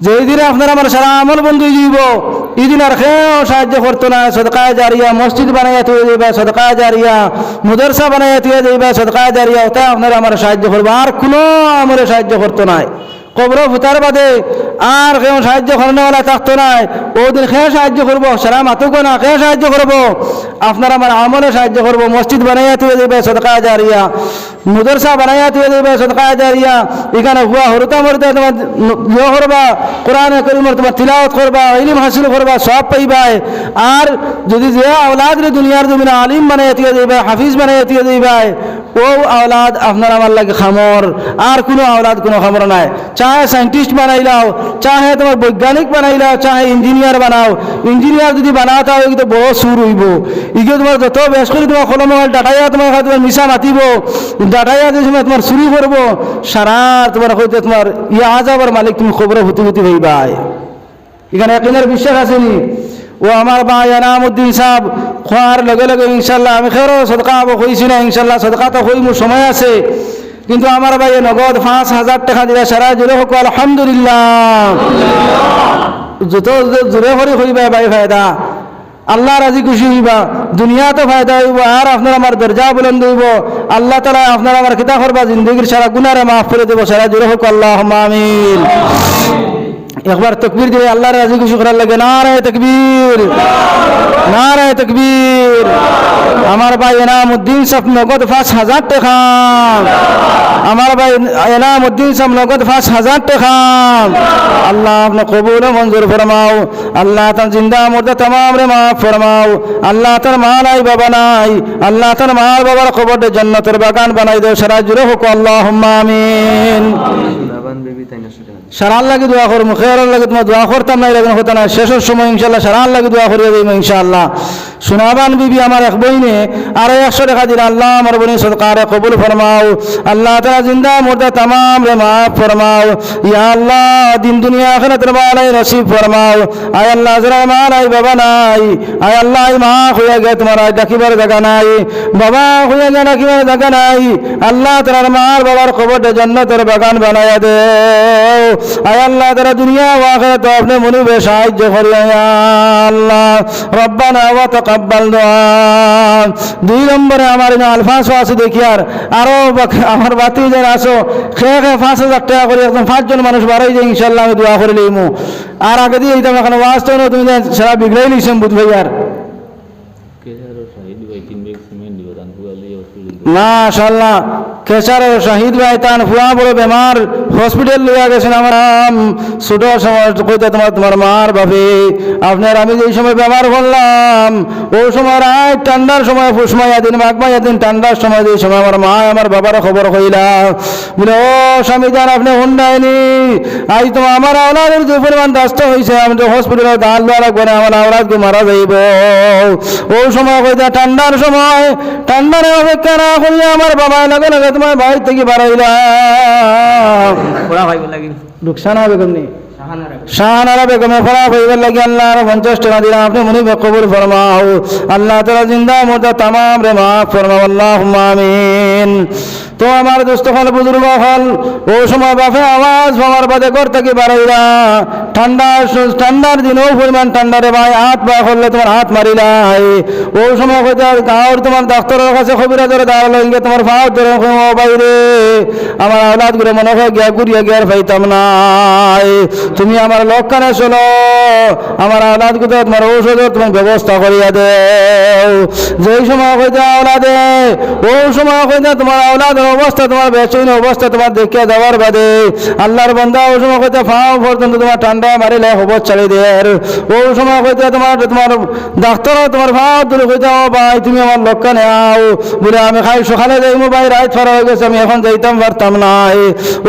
যেই দিনে আপনারা আমার সারা আমল বন্ধ হয়ে যাব, এই দিন আর কেউ সাহায্য করতো না। সদকা জারিয়া মসজিদ বানাইয়া তুলে যাইবা, সদকা জারিয়া মাদ্রাসা বানাইয়া তুলে যাইবা, সদকা জারিয়া ওটা আপনারা আমার সাহায্য করবো। আর কোনো আমলে সাহায্য করতো নাই। কবর ফুতার বাদে আর কেউ সাহায্য করানোওয়ালা থাকতো নাই। ওদিন খেয়ে সাহায্য করবো, সারা মাতুকো না, খেয়ে সাহায্য করবো, আপনারা আমার আমলে সাহায্য করবো। মসজিদ বানাইয়া তুলে যাইবা, সদকা জারিয়া মাদ্রাসা বানাইয়া তুলে যাইবা, সদকা জারিয়া। এখানে হুয়া হরতা মরতে তোমার ইয়ে করবা, কোরআন কারীমের তোমার তিলাওয়াত করবা, ইলম হাসিল করবা, সব পাইবাই। আর যদি যে আওলাদ রে দুনিয়ার জমিনে আলিম বানাইয়া তুলে যাইবা, হাফিজ বানাইয়া তুলে যাইবাই, ও আওলাদ আপনার আমার লাগে খামর। আর কোনো আওলাদ কোনো খামর নাই। চাহে সাইন্টিস্ট বানাইলাও, চাহে তোমার বৈজ্ঞানিক বানাইলাও, চাহে ইঞ্জিনিয়ার বানাও। ইঞ্জিনিয়ার যদি বানাও তাও কিন্তু বড় সুর হইব। ইগে তোমার যত বেশ করে তোমার কলম ডাটাইয়া তোমার মিশা মাতিব, ডাটাইয়া যে সময় তোমার চুরি করবো, সারা তোমার হইতে তোমার ইয়া আজাবার মালিক তুমি খবর হুতি হইবাই। এখানে একজনের বিশ্বাস আসেনি। ও আমার ভাই এনামউদ্দিন সাহেব খোয়ার লগে লগে ইনশাল্লাহ আমি খেরো সদকা হইছি না, ইনশাল্লাহ সদকা তো হই, মোর সময় আছে। কিন্তু আমার ভাই নগদ 5000 টাকা দিলে সারা জোরে হোক আলহামদুলিল্লাহ। যত জোরে করে হইবা ভাই ফায়দা, আল্লাহ রাজি খুশি হইবা, দুনিয়াতে ফায়দা হইব। আর আপনার আমার দরজা বুলন্দ হইব, আল্লাহ তাআলা আপনার আমার কিতা করবা, জিন্দগির সারা গুনারে মাফ করে দেব। সারা জোরে হোক আল্লাহুম্মা আমিন। একবার তাকবীর দিয়ে আল্লাহ রাজি খুশি করার লাগে। নারায়ে তাকবীর, নারায়ে তাকবীর। আমার ভাই এনামউদ্দিন সাহেব নগদ 5,000 টাকা, আমার ভাই এনামউদ্দিন সাহেব নগদ 5,000 টাকা। আল্লাহ আপনি কবুল ও মঞ্জুর ফরমাও। আল্লাহ তার জিন্দা মুর্দা तमाम রে মাফ ফরমাও। আল্লাহ তার মা নাই বাবা নাই, আল্লাহ তার মা বাবার কবরে জান্নাতের বাগান বানাই দাও সারা জুড়ে হোক আল্লাহুম্মা আমিন। সারার লাগে দোয়া করব, খেয়ার লাগে তোমার দোয়া করতাম না, এরকম হতো না। শেষের সময় ইনশাল্লাহ সারার লাগে দোয়া করিয়ে দেব ইনশাআল্লাহ। সোনাবান বিবি আমার এক বইনে আরো 100 টাকা দিল। আল্লাহ আমার বোনের সদকারে কবুল ফরমাও। আল্লাহ তাআলা জিন্দা মুর্দা तमाम রে মাফ ফরমাও। ইয়া আল্লাহ দিন দুনিয়া আখিরাতের ভালাই নসিব ফরমাও। আয় আল্লাহ যারা মা নাই বাবা নাই, আয় আল্লাহ মা হয়ে গে তোমার ডাকিবার জায়গা নাই, বাবা হয়ে গে ডাকিবার জায়গা নাই। আল্লাহ তাআলার মার বাবার কবরে জান্নাতের বাগান বানায়া দেও। আয় আল্লাহ তাআলা দুনিয়া ও আখিরাতে আপনি মনিবে সাহায্য করিয়া ইয়া আল্লাহ। রব্বানা ওয়া তাকাব্বাল দুআ। 2 নম্বরে আমার আলফাস আছে দেখি আরো আমার বাতি যারা আসো খেয়ে 5,000 টাকা করে একদম 5 জন মানুষ বাড়াই যায় ইনশাআল্লাহ আমি দোয়া করে লইমু। আর আগে দিয়ে দিতাম, এখন ওয়াজ তো তুমি সারা বিগড়াই লিছেন বুধ ভাই। আর মাশাআল্লাহ কেশার শহীদ ভাই তান ফুয়া বড় বেমার হসপিটাল লইয়া গেছেন। আমার ছোট সময় কইতে তোমার মার বাপে আপনার আমি যেই সময় বেমার করলাম ওই সময় রাত ঠান্ডার সময় ফুসমাইয়া দিন মাঘমাইয়া দিন ঠান্ডার সময় যেই সময় আমার মা আমার বাবার খবর কইলাম বলে ও স্বামী যান আপনি হুন্ডায়নি আজ তো আমার আওলাদের যে পরিমাণ রাস্ত হয়েছে আমি তো হসপিটালে দাল দ্বারা করে আমার আওলাদকে মারা যাইব। ওই সময় কইতে ঠান্ডার সময় ঠান্ডার অপেক্ষা না করিয়া আমার বাবা লাগে লাগে তোমার বাড়ি থেকে বাড়াইলাম। রুকসানা বেগম নেই শাহানারা বেগমে ফরা হইবার লাগে আল্লাহর 50 টাকা দিলাম। আপনি মনি কবুল ফরমাও। আল্লাহ তাআলা জিন্দা মুর্দা तमाम রে মাফ ফরমাও আল্লাহুম্মা আমিন। তো আমার দোস্ত হল বুজুর্গ হল ও সময় বাপে আওয়াজ আমার বাদে ঘর থেকে বাড়াইলা ঠান্ডার দিন ও পরিমাণ ঠান্ডারে ভাই হাত বা করলে তোমার হাত মারিলাই। ও সময় হয়তো গাঁর তোমার ডাক্তারের কাছে খবিরা ধরে দাঁড়ালো ইঙ্গে তোমার ফাও ধরে বাইরে আমার আওলাদ গুলো মনে হয় গিয়া ঘুরিয়া গিয়ার পাইতাম নাই। তুমি আমার লক্ষণে চলো আমার আওলাদ গুলো তোমার ঔষধের তোমার ব্যবস্থা করিয়া দেও। যেই সময় হইতে আওলাদে ওই সময় হইতে তোমার আওলাদের অবস্থা তোমার বেচৈন অবস্থা তোমার দেখিয়া দেওয়ার বাদে আল্লাহর বান্দা ওই সময় হইতে ফাও পর্যন্ত তোমার ঠান্ডা মারিলে খবর চালিয়ে দের। ওই সময় হইতে তোমার ডাক্তারও তোমার ফাও দূরে হইতে ভাই তুমি আমার লক্ষণে আও বলে আমি খাই সকালে যাইমু ভাই রাত ফারা হয়ে গেছে আমি এখন যাইতাম পারতাম নাই।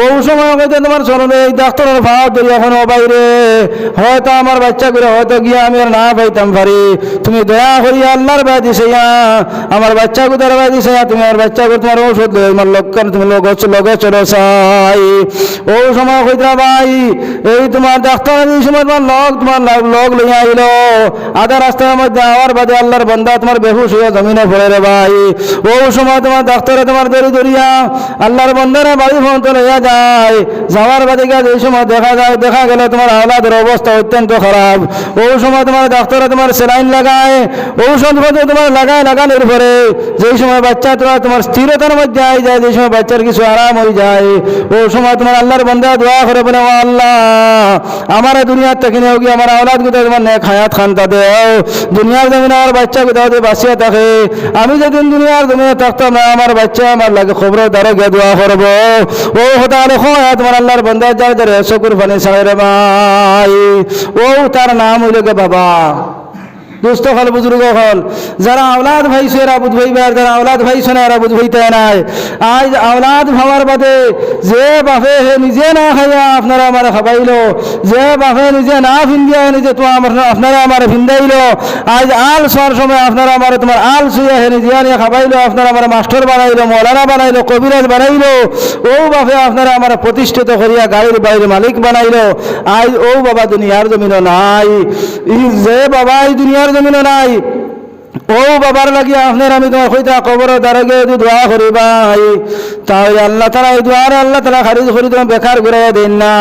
ওই সময় হইতে তোমার চলবে এই ডাক্তারের ফাও ধরে এখন বাইরে হয়তো আমার বাচ্চা করে হয়তো গিয়ে আমি আর না পাইতাম পারি। তুমি দয়া করি আল্লাহর বাই দিছে আমার বাচ্চা গুদার বাই দিছে তুমি আমার বাচ্চা করে তোমার ঔষধ আমার লক্ষণ তুমি লগে চলো চাই। ওই সময় হইতা ভাই এই তোমার ডাক্তার এই সময় তোমার লগ লইয়া আইল আধা রাস্তার মধ্যে আওয়ার বাদে আল্লাহর বান্দা তোমার বেহুশ হইয়া জমিনে পড়ে রে ভাই। ওই সময় তোমার ডাক্তারে তোমার দড়ি দড়িয়া আল্লাহর বান্দারা বাড়ি পর্যন্ত লইয়া যায়। যাওয়ার বাদে গিয়ে এই সময় দেখা গেল তোমার আওলাদের অবস্থা অত্যন্ত খারাপ। ওই সময় তোমার ডাক্তারে তোমার সেলাইন লাগায় ঔষধ তোমার লাগানোর পরে যেই সময় বাচ্চা তোমার স্থিরতার মধ্যে আই যায়, যে সময় বাচ্চার কিছু আরাম হয়ে যায় ওই সময় তোমার আল্লাহর বান্দা দোয়া করে বলে ও আল্লাহ আমার দুনিয়ার থেকে নিয়ে গিয়ে আমার আওলাদ গুলো তোমার নেক হায়াত খানটা দেও। দুনিয়ার জমিনে আমার বাচ্চা কোথাও দিয়ে বাঁচিয়ে থাকে আমি যেদিন দুনিয়ার জমিনে থাকতাম না আমার বাচ্চা আমার লাগে খবর দ্বারা গিয়ে দোয়া করবো। ও হতালে তোমার আল্লাহর বান্দা যায় তার চকুর পানি ছাড়ে রে ভাই। ও তার নাম হইল গে বাবা। दोस्तों हल बुजुर्ग हल जरा औलाद भाई से बुध भाई बार जरा औलाद भाई से ना बुध भाई तैनाय आज औलाद भावर बादे जे बाफे है निजे ना खाया अपनारा हमारे खबाइलो जे बाफे निजे ना फिंदिया निजे तो अपनारा हमारे फिंदाइलो आज आल स्वार समय अपनारा हमारे तुम्हारे आल सुया है निजे ने खबाइलो अपनारा हमारे मास्टर बनाइलो मौलाना बनाइलो कबिराज बनाइलो ओ बाफे अपनारा हमारे प्रतिष्ठित करिया गाड़ीर बाइर मालिक बनाइलो आज ओ बाबा दुनियार जमीनो नाई जे बाबा दुनियार जमीन নাই ও বাবার লাগিয়া আপনার আমি তোমার কইতা কবর দাঁড়াগে যদি দোয়া করি ভাই তাই আল্লাহ তাআলা এই দোয়ারে আল্লাহ তাআলা খারিজ করে তোমার বেকার করে দেন না।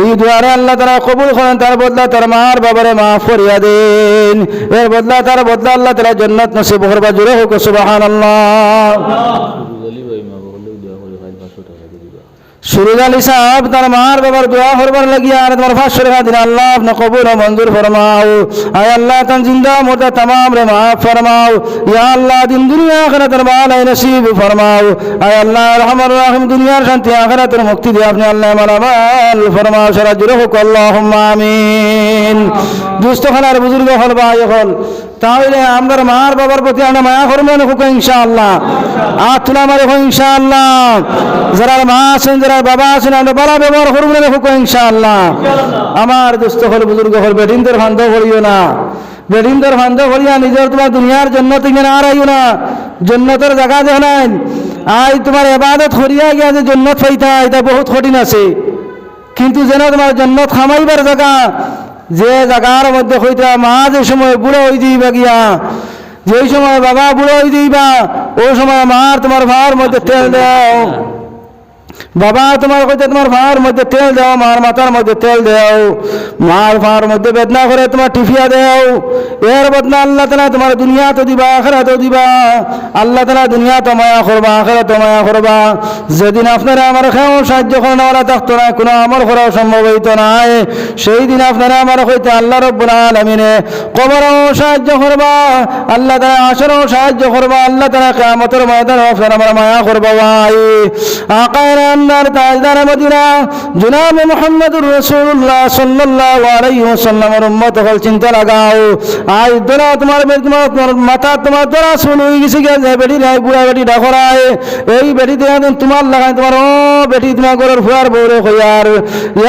এই দোয়ারে আল্লাহ তাআলা কবুল করেন তার বদলা তার মার বাবারে মাফ করিয়া দেন। এর বদলা তার বদলা আল্লাহ তাআলা জান্নাত নসিব করবা জোরে হোক সুবহানাল্লাহ। সুরজ আলী সাহেব তার মার বাবার দোয়া করবার লাগিয়া আর তোমার 500 টাকা দিন আল্লাহ আপনি কবুল ও মঞ্জুর ফরমাও। আয় আল্লাহ তান জিন্দা মুর্দা तमाम রে মাফ ফরমাও। ইয়া আল্লাহ দিন দুনিয়া আখিরাতের ভালো নসিব ফরমাও। আয় আল্লাহ রহমান রহিম দুনিয়ার শান্তি আখিরাতের মুক্তি দিয়ে আপনি আল্লাহ মালামাল ফরমাও সারা জুড়ে হোক আল্লাহুম্মা আমিন। দুস্থ খানার বুজুর্গ হল ভাই হল তাহলে আমরা মার বাবার প্রতি আমরা মায়া করবো না হোক ইনশাআল্লাহ। আর তুলা মারে হোক ইনশাআল্লাহ। যারা মা আছেন যারা বাবা আছেন আমরা বলা ব্যবহার করবো না হোক ইনশাআল্লাহ। আমার দুস্থ হল বুজুর্গ হল বেটিনদের ভান্ড করিও না, বেটিনদের ভান্ড করিয়া নিজের তোমার দুনিয়ার জন্নত ইങ്ങനെ আর আইও না। জন্নতের জায়গা দেখ নাই আই তোমার এবাদত করিয়া গিয়া যে জন্নত পাইতা এটা বহুত কঠিন আছে, কিন্তু যেন তোমার জন্নত খামাইবার জায়গা যে জায়গার মধ্যে হইতা মা যে সময় বুড়ো হয়ে যাইবা গিয়া, যেই সময় বাবা বুড়ো হয়ে যাইবা ওই সময় মার তোমার ভার মধ্যে তেল দাও, বাবা তোমার কইতে তোমার ভার মধ্যে তেল দাও, মার মাথার মধ্যে তেল দাও, মার ভার মধ্যে বেদনা করে তোমার টিফিয়া দাও। এর বদনা আল্লাহ তাআলা তোমার দুনিয়া তো দিবা আখিরাত দিবা। আল্লাহ তাআলা দুনিয়া তো মায়া করবা আখিরাত মায়া করবা। যেদিন আপনারা আমার খেয়েও সাহায্য করেন ওরা থাকতো না, কোনো আমল করাও সম্ভব হইতো না, সেই দিন আপনারা আমার কইতে আল্লাহ রাব্বুল আলামিনে কবরেও সাহায্য করবা, আল্লাহ তাআলা আসরেও সাহায্য করবা, আল্লাহ তাআলা কিয়ামতের ময়দানে আপনারা আমার মায়া করবা। ভাই আকার আল্লাহর তাজদার মদিনা জনাব মুহাম্মদুর রাসূলুল্লাহ সাল্লাল্লাহু আলাইহি ওয়াসাল্লামের উম্মত হল চিন্তা লাগাও। আজ দরা তোমার মাথা তোমার দরা শুন হয়ে গেছে যে বেটি নাই বুড়া বেটি ডাকরায় এই বেটি দিন তোমার লাগাই তোমার ও বেটি তোমার ঘরের ফুয়ার বউরে কইয়ার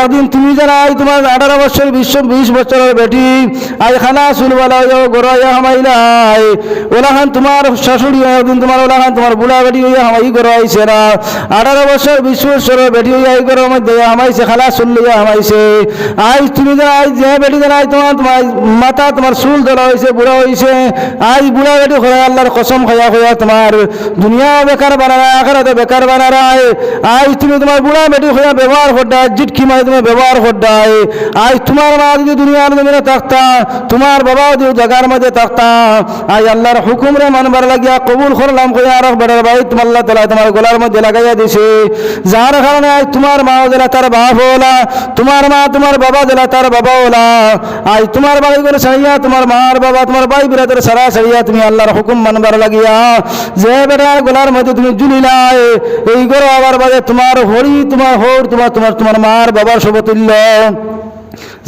একদিন তুমি যারা তোমার 18 বছর 20 বছরের বেটি আজ খানা শুনবালা গড়াইয়া হামাইলাই ওলাখান তোমার শাশুড়ি একদিন তোমার ওলাখান তোমার বুড়া বেটি হইয়া হামাই গড়াইছে না 18 বছর 20 বছরের বেটি হইয়া এই ঘরের মধ্যে হামাইছে খালা শুন লইয়া হামাইছে। আজ তুমি যারা যে বেটি যারা তোমার তোমার মাথা তোমার চুল ধরা হয়েছে বুড়া হয়েছে আজ বুড়া বেটি খোয়া আল্লাহর কসম খাইয়া খাইয়া তোমার দুনিয়া বেকার বানায় আখিরাতে বেকার বানায়। আজ তুমি তোমার বুড়া বেটি খোয়া ব্যবহার করডা জিটকি মাই তুমি ব্যবহার করডাই। আজ তোমার মা যদি দুনিয়ার জমিনে থাকতা তোমার বাবা যদি জায়গার মধ্যে থাকতা আজ আল্লাহর হুকুম রে মানবার লাগিয়া কবুল করলাম কইয়া আর বড় ভাই তোমার আল্লাহ তাআলা তোমার গলার মধ্যে লাগাইয়া দিছে, যার কারণে আজ তোমার মা দিলা তার বাপ হলা, তোমার মা তোমার বাবা দিলা তার বাবা হলা। আজ তোমার বাড়ি করে ছাড়িয়া তোমার মার বাবা তোমার ভাই বিরাদের সারা ছাড়িয়া তুমি আল্লাহর হুকুম মানবার লাগিয়া যে বেটার গলার মধ্যে তুমি জুলিলাই এই গরো আবার বাদে তোমার হরি তোমার হোর তোমার তোমার তোমার মার বাবার সমতুল্য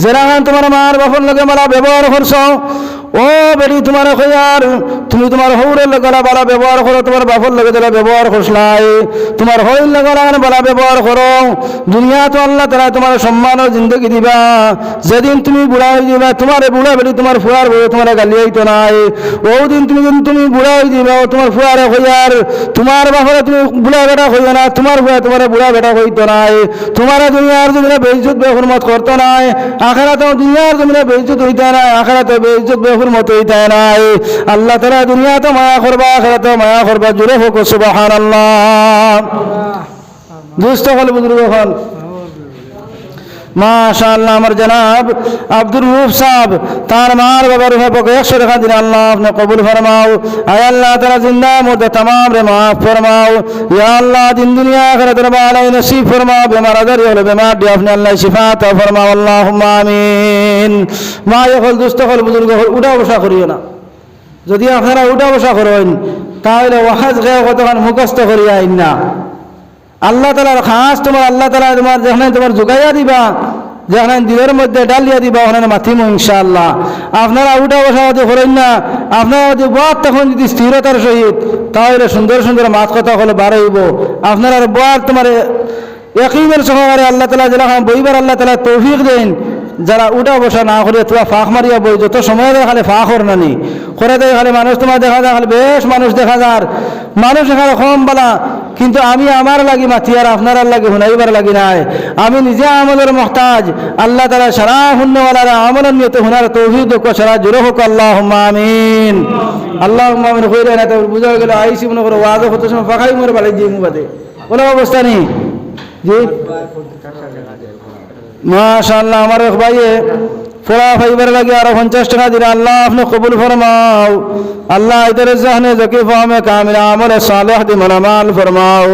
যারা তোমার মার বাবার লগে মারা ব্যবহার করছ ও বেটি তোমার কইয়ার তুমি তোমার হৌরের লগলা বালা ব্যবহার করো, তোমার বাপর লগে যারা ব্যবহার করছলাই তোমার হইর লগলা বালা ব্যবহার করো। দুনিয়া তো আল্লাহ তাআলা তোমার সম্মান ও জিন্দগি দিবা, যেদিন তুমি বুড়া হয়ে যাবা তোমার বুড়া বেটি তোমার ফুয়ার বউ তোমার গালি হইতো নাই। ও দিন তুমি বুড়া হয়ে যাবা তোমার ফুয়ারে কইয়ার তোমার বাপরে তুমি বুড়া বেটা হইও না, তোমার ফুয়া তোমার বুড়া বেটা হইতো নাই। তোমার দুনিয়ার জমিনে বেইজ্জত বেহুরমত করতো নাই, আখিরাতে দুনিয়ার জমিনে বেইজ্জত হইতো না, আখিরাতে বেইজ্জত বেহুরমত হইতো নাই। আল্লাহ তাআলা দুনিয়াতে মায়া করবা আখিরাতে মায়া করবা। জোরে হোক সুবহানাল্লাহ। দুস্থ হল বুজুর্গ হল মাশাআল্লাহ। আমার জনাব আব্দুর রউফ সাহেব তার মার বাবার পক্ষে 100 টাকা দিন আল্লাহ আপনি কবুল ফরমাও। আয় আল্লাহ তাআলা জিন্দা মুর্দা तमाम রে মাফ ফরমাও। ইয়া আল্লাহ দিন দুনিয়া আখিরাতের ভালো নসিব ফরমাও। বেমার আজারি হলে বেমার দিয়ে আপনি আল্লাহ শিফা তা ফরমাও আল্লাহুম্মা আমিন। মা হল দুস্থ হল বুজুর্গ হল উঠা বসা করিও না, যদি আপনারা উঠা বসা করেন তাহলে ওয়াজ গায়ে কতক্ষণ মুখস্থ করিয়া আইন না। আল্লাহ তাআলার খাস তোমার আল্লাহ তাআলা তোমার যেখানে তোমার জোগাইয়া দিবা যেখানে দিলের মধ্যে ডালিয়া দিবা ওখানে মাথিম ইনশাআল্লাহ। আপনারা উঠা বসা যদি করেন না আপনারা যদি বাদ তখন যদি স্থিরতার সহিত তাহলে সুন্দর সুন্দর মাত কথা হলে বাড়াইব। আপনারা বাদ তোমার ইয়াকিনের সহকারে আল্লাহ তাআলা যেখানে বইবার আল্লাহ তাআলা তৌফিক দেন, যারা উঠা বসা না করে তোরা ফাঁক মারিয়া বই যত সময় দেখালে ফাঁক হর নানি করে দেয় খালে মানুষ তোমার দেখা যায় খালে বেশ মানুষ দেখা যার মানুষ এখানে কম বলা, কিন্তু আমি আমার লাগি মাতি আর আপনার লাগি হুনাইবার লাগি নাই। আমি নিজে আমলের মহতাজ, আল্লাহ তাআলা সারা হুন্নওয়ালারা আমলের নিয়তে হুনার তৌফিক দেখ সারা জোরে হোক আল্লাহুম্মা আমিন। আল্লাহুম্মা আমিন। কইরা না তো বুঝা গেল আইসি মনে করো ওয়াজ হতে সময় ফাঁকাই মরে বালাই যে মুবাদে কোনো অবস্থা নেই জি মাশাআল্লাহ। আমার এক ভাইয়ে পড়া ফাইবার লাগে আরো 50 টাকা দিলে আল্লাহ আপনি কবুল ফরমাও। আল্লাহ ইতর জাহনে জকি ফাহমে কামিলা আমল সালেহ দি মালামাল ফরমাও।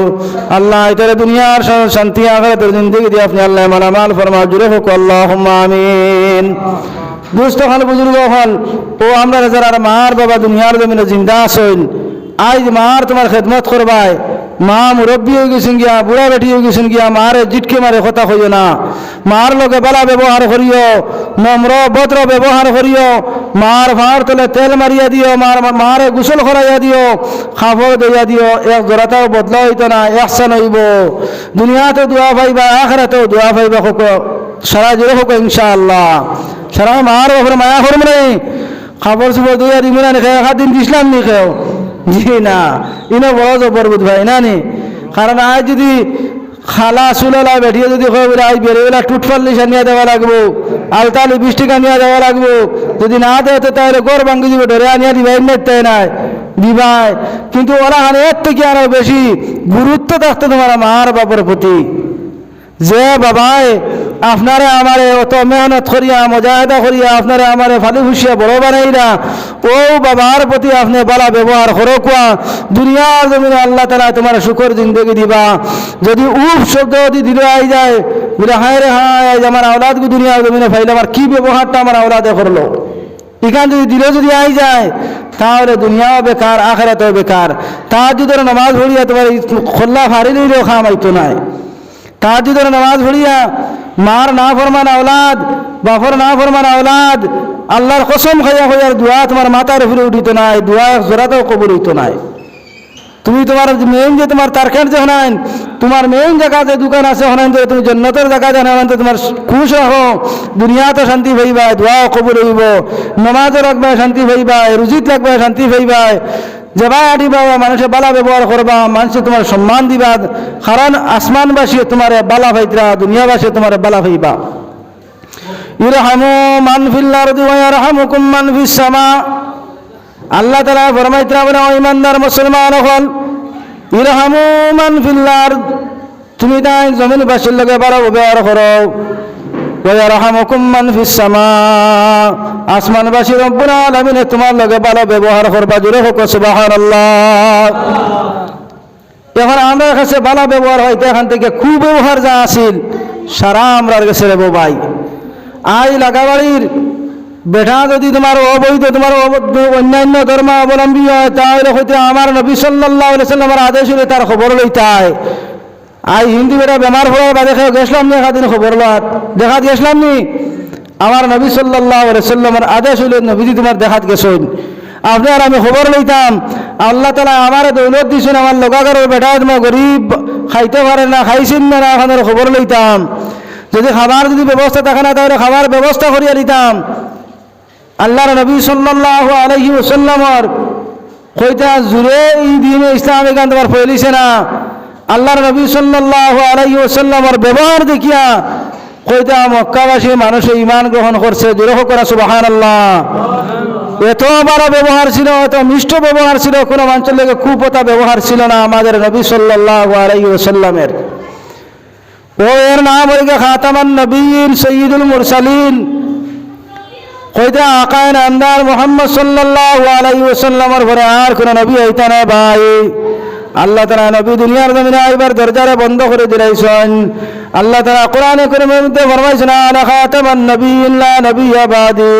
আল্লাহ ইতর দুনিয়ার শান্তি আখিরাতের জিন্দেগি দি আপনি আল্লাহ মালামাল ফরমাও। জুরে হোক আল্লাহুম্মা আমিন। দুস্থ হল বুজুর্গ হল ও আমরা যারা মার বাবা দুনিয়ার জমিনে জিন্দা আছেন, আজ মার তোমার খেদমত করবায়, মা মুরব্বী হয়ে গেছেন গিয়া, বুড়া বেটি হয়ে গেছেন গিয়া, মারে জিটকে মারে কথা হইও না। মার লগে বালা ব্যবহার করিও, নম্র ভদ্র ব্যবহার করিও। মার ভাঁড় তলে তেল মারিয়া দিও, মারে গোসল করাইয়া দিও, খাবার দিয়া দিও। এক জোড়াটাও বদলা হইত না, একসান হইব। দুনিয়াতে দোয়া পাইবা, আখিরাতেও দোয়া পাইবা। হোক সারা জোরে হোক ইনশাআল্লাহ। সারা মার ওপরে মায়া করব নাই, খাবার চুপর দইয়া দিব না, খেয়ে 1 দিন দিসলাম নি খেয়েও জি না, ইনো বড় জবর বুধ ভাই না নি। কারণ আজ যদি খালা চুলালা বেঠিয়ে যদি কয় বলে আজ বেরোবেলা টুটফাল্লি নিয়ে দেওয়া লাগবো, আলতালি 20 টাকা নিয়ে দেওয়া লাগবো, যদি না দেয় তো তাহলে গড় ভাঙ্গি দিব, ধরে আনিয়া দিবা, এমনি নাই দিবাই। কিন্তু ওরা হানে এর থেকে আরো বেশি গুরুত্ব থাকতো তোমার মার বাবার প্রতি, যে বাবাই আপনারে আমারে অত মেহনত করিয়া মজাহেদা করিয়া আপনারে আমারে ফালি ফুসিয়া বড় বানাইরা, ও বাবার প্রতি আপনি বালা ব্যবহার করো। কোয়া দুনিয়ার জমিনে আল্লাহ তাআলা তোমার সুখর জিন্দগি দিবা। যদি উফ শব্দ যদি দিলে আই যায় বলে হায় রে হায়, আজ আমার আওলাদকে দুনিয়ার জমিনে ফাইলে আমার কি ব্যবহারটা আমার আওলাদে করলো, এখান যদি দিলে যদি আই যায় তাহলে দুনিয়াও বেকার, আখিরাতেও বেকার। তাহাজ্জুদের নামাজ পড়িয়া তোমার খোল্লা ফাড়ি লইলেও খামাইতো নাই। তাহাজ্জুদের নামাজ পড়িয়া মার না ফরমান আওলাদ, বাপর না ফরমান আওলাদ, আল্লাহর কসম খাইয়া খাইয়ার দোয়া তোমার মাথার উপরে উঠিত নাই, দোয়া জোরাতেও কবুল হইত নাই। তুমি তোমার মেইন যে তোমার তারখান যে হনাইন, তোমার মেইন জায়গা যে দোকান আছে হনাইন, তুমি জন্নতের জায়গা যে হনাইন, তোমার খুশ রাখো, দুনিয়াতে শান্তি পাইবা, দোয়াও কবুল হইব, নমাজও রাখবা শান্তি পাইবা, রুজিত রাখবা শান্তি পাইবা, যেবা আটিবা মানুষে বালা ব্যবহার করবা, মানুষে তোমার সম্মান দিবা। কারণ আসমানবাসী তোমার বালা ভাইতরা, দুনিয়াবাসী তোমার বালা ভাইবা। ইরহামু মান ফিল আরদি ওয়া ইয়ারহামুকুম মান ফিস সামা। আল্লাহ তাআলা ফরমাইতরা বলে ও ইমানদার মুসলমান হল, ইরহামু মান ফিল আরদ, তুমি তাই জমিনবাসীর লগে বালা ব্যবহার করো। ওয়া ইয়ারহামুকুম মান ফিস সামা, আসমানবাসী রব্বুল আলামিন তোমার লগে ভালো ব্যবহার করবা। জোরে হোক সুবহানাল্লাহ। এখন আমরা কাছে ভালো ব্যবহার হয়তো এখান থেকে খুব ব্যবহার যা আসিল সারা আমরার কাছে রে ভাই। আই লাগাবাড়ির বেটা যদি তোমার অবৈধ, তোমার অন্যান্য ধর্ম অবলম্বী হয়, তাহলে হয়তো আমার নবী সাল্লাল্লাহু আলাইহি ওয়াসাল্লামের আদেশ হলে তার খবর লইতাই। আই হিন্দু বেটা বেমার হওয়ার বা দেখে গেছিলাম নি, একাদিন খবর লাত দেখা দিয়েছিলাম নি, আমার নবী সাল্লাল্লাহু আলাইহি ওয়াসাল্লামের আদেশ হইল নবীজি তোমার দেখাত গেছেন, আপনার আমি খবর লইতাম। আল্লাহ তাআলা আমার দৌলত দিছেন, আমার লোকাগারের বেটা তোমার গরিব খাইতে পারে না, খাইছেন না, এখন খবর লইতাম। যদি খাবার যদি ব্যবস্থা থাকে না তাহলে খাবার ব্যবস্থা করিয়া দিতাম। আল্লাহর নবী সাল্লাল্লাহু আলাইহি ওয়াসাল্লামের কইতা জুড়ে এই দিনে ইসলাম এখান তোমার ফেলিছে না। আল্লাহর নবী সাল্লাল্লাহু আলাইহি ওয়াসাল্লামের ব্যবহার দেখিয়া কইতা মক্কাবাসী মানুষে ঈমান গ্রহণ করছে। জোরে হোক না সুবহানাল্লাহ। এত বড় ব্যবহার ছিল, এত মিষ্ট ব্যবহার ছিল, কোনো মানুষের লেগে কুপথা ব্যবহার ছিল না আমাদের নবী সাল্লাল্লাহু আলাইহি ওয়াসাল্লামের। ও এর নাম হইল খাতামান নবীন সৈয়দুল মুরসালিন। কইতা আকায়ে নামদার মুহাম্মদ সাল্লাল্লাহু আলাইহি ওয়াসাল্লামের পরে আর কোন নবী হইতা না ভাই। আল্লাহ তাআলা নবী দুনিয়ার জমিনে আইবার দরজারে বন্ধ করে দিলাইছেন। আল্লাহ তাআলা কোরআনে কারীমের মধ্যে ফরমাইছেন আনা খাতামান নবিয়্যিন লা নবিয়্যা বাদি।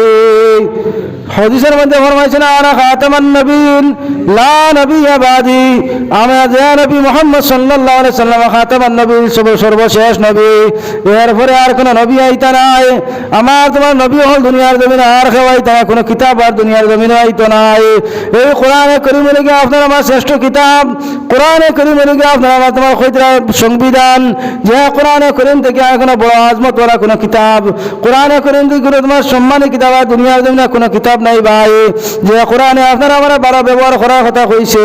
হাদিসের মধ্যে ফরমাইছেন আনা খাতামান নবিয়্যিন লা নবিয়্যা বাদি, আমি যে নবী মুহাম্মদ সাল্লাল্লাহু আলাইহি ওয়াসাল্লাম খাতামান নবী, সর্বশেষ নবী, এরপরে আর কোন নবী আইতা নাই। আমার তোমার নবী হল দুনিয়ার জমিনে আর কেউ আইতা না, কোন কিতাব আর দুনিয়ার জমিনে আইতো নাই। এই কোরআনে কারীমের লেগে আপনার আমার শ্রেষ্ঠ কিতাব, কোরআনে কারীমের লেগে আপনার আমার তোমার খৈতরা সংবিধান, যে কোরআনে কারীম থেকে কোনো বড় আজমত ওরা কোনো কিতাব, কোরআনে কারীম থেকে কোনো তোমার সম্মানী কিতাব আর দুনিয়ার জমিনে কোনো কিতাব নাই ভাই। যে কোরআনে আপনারা আমার ভালো ব্যবহার করার কথা কইছে,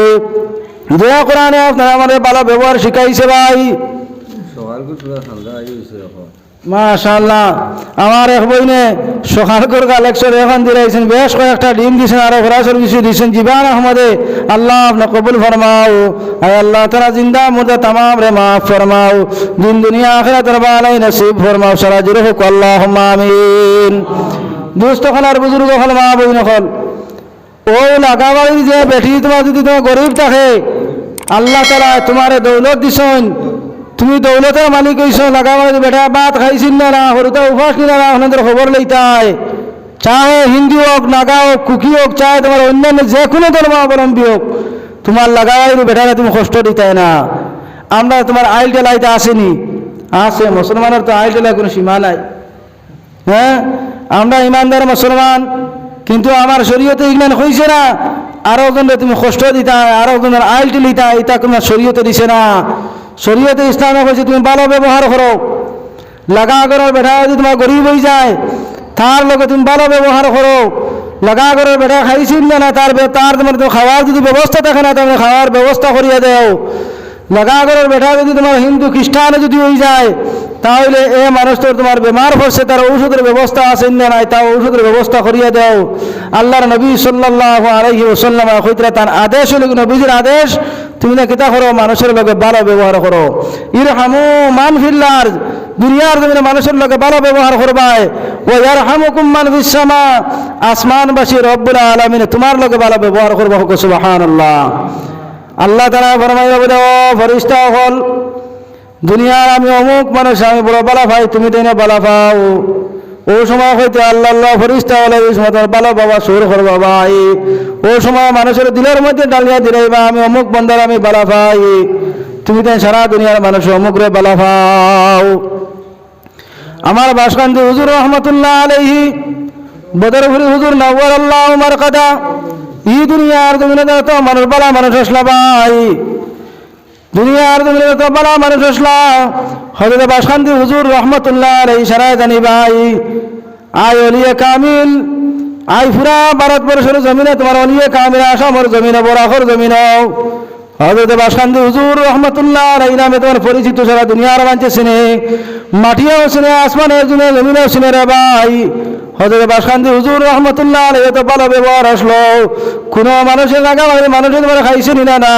যে কোরআনে আপনারা আমার ভালো ব্যবহার শিখাইছে ভাই। মাশাআল্লাহ। আমার এক বইনে সকাল করে কালেকশন এখন দিয়েছেন, বেশ কয়েকটা ডিম দিয়েছেন, আরো ঘোরাসর কিছু দিয়েছেন। জীবান আহমদে আল্লাহ আপনি কবুল ফরমাও। আয় আল্লাহ তারা জিন্দা মুর্দা तमाम রে মাফ ফরমাও, দিন দুনিয়া আখিরাতের ভালাই নসিব ফরমাও। সারা জুড়ে হোক আল্লাহুম্মা আমিন। দুস্থ হল আর বুজুর্গ হল মা বই নকল ও লাগাবাড়ির যে বেটি তোমার যদি তোমার গরিব থাকে আল্লাহ তালা তোমার দৌলত দিছন তুমি দৌলতের মালিক হইছ লাগাবাড়ির বেটা ভাত খাইছিল না হরুতা উপাস নিলা না আপনাদের খবর লইতাই চাহে হিন্দু হোক নাগা হোক কুকি হোক চাহে তোমার অন্যান্য যে কোনো ধর্মাবলম্বী হোক তোমার লাগাবাড়ির বেটারা তুমি কষ্ট দিতাই না আমরা তোমার আইল টেলাইতে আসেনি আছে মুসলমানের তো আইল টেলায় কোনো সীমা নাই হ্যাঁ আমরা ইমানদার মুসলমান কিন্তু আমার শরীয়তে ইগনান হয়েছে না আরো জনের তুমি কষ্ট দিতা আরো জনের আইল টেলিতা এটা তোমার শরীয়তে দিছে না শরীয়তে ইসলামে হয়েছে তুমি ভালো ব্যবহার করো লাগা ঘরের বেটা যদি তোমার গরিব হয়ে যায় তার লোকে তুমি ভালো ব্যবহার করো লাগা ঘরের বেটা খাইছিল না তার তোমার খাওয়ার যদি ব্যবস্থা থাকে না তাহলে খাওয়ার ব্যবস্থা করিয়া দেও লাগা ঘরের বেটা যদি তোমার হিন্দু খ্রিস্টানে যদি হয়ে যায় তাহলে এ মানুষটার তোমার বেমার পড়ছে তার ঔষধের ব্যবস্থা আছে না নাই তা ঔষধের ব্যবস্থা করিয়া দেও আল্লাহর নবী সাল্লাল্লাহু আলাইহি ওয়াসাল্লাম কইতরা তার আদেশ হলো নবীজির আদেশ তুমি না কিতা করো মানুষের লগে ভালো ব্যবহার করো ইরহামু মান ফিল আরদ দুনিয়ার জমিনে মানুষের লগে ভালো ব্যবহার করবাই ওয়া ইয়ারহামুকুম মান ফিস সামা আসমানবাসী রব্বুল আলামিন তোমার লগে ভালো ব্যবহার করবে সুবহানাল্লাহ আল্লাহ তাআলা ফরমাইয়া বলে ও ফেরেশতা হল দুনিয়ার আমি অমুক মানুষ আমি বড় বালা ভাই তুমি তো না বালা পাও ও সময় হইতে আল্লাহ আল্লাহ ফেরেশতা হলে ওই সময় তোর বালা বাবা সুর করবা ভাই ও সময় মানুষের দিলের মধ্যে ডালিয়া দিলাইবা আমি অমুক বন্দার আমি বালা পাই তুমি তো সারা দুনিয়ার মানুষ অমুক রে বালা পাও আমার বাসকান্দি হুজুর রহমতুল্লাহ আলাইহি বদরপুরি হুজুর নওয়ার আল্লাহ মারকাদা ই দুনিয়ার জমিনে তো মানুষ বালা মানুষ আসলা ভাই দুনিয়ার জমিনে তো বালা মানুষ আসলা হযরত বাসকান্দি হুজুর রহমতুল্লাহ আলাইহি সারায় জানি ভাই আয় ওলিয়ে কামিল আই পুরা ভারতবর্ষের জমিনে তোমার ওলিয়ে কামিল আসামের জমিনে বরাকর জমিনে হযরত বাসকান্দি হুজুর রহমতুল্লাহ আলাইহি নামে তোমার পরিচিত সারা দুনিয়ার মানুষ চিনে মাটিও চিনে আসমানের জমিনেও চিনে রে ভাই হযরত বাসকান্দি হুজুর রহমতুল্লাহ আলাইহি তো ভালো ব্যবহার আসলো কোনো মানুষের লাগা মানুষের তোমার খাইছে না না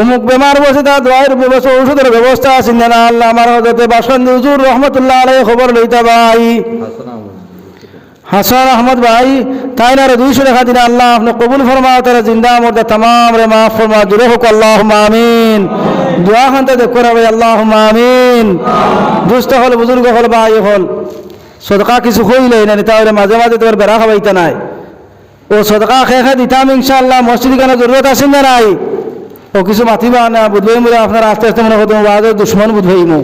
অমুক বেমার বসে তার দোয়ার ব্যবস্থা ঔষধের ব্যবস্থা আছে না আল্লাহ আমার হযরত বাসকান্দি হুজুর রহমতুল্লাহ আলাইহি খবর লইতা ভাই হাসান আহমদ ভাই তাই না 200 টাকা দিন আল্লাহ আপনি কবুল ফরমাও তারা জিন্দা মুর্দা तमाम রে মাফ ফরমা জুরে হোক আল্লাহুম্মা আমিন দোয়া খানতে দেখো রে ভাই আল্লাহুম্মা আমিন দুস্থ হল বুজুর্গ হল ভাই হল সদকা কিছু কইলে না তাহলে মাঝে মাঝে তোর বেড়া খাওয়াইতা নাই ও সদকা খেয়ে দিতাম ইনশাআল্লাহ মসজিদ কেন জরুরত আছে না নাই ও কিছু মাতিবা না বুঝবাই মুরে আপনার আস্তে আস্তে মনে হতো বাদ দুশ্মন বুঝবাইমু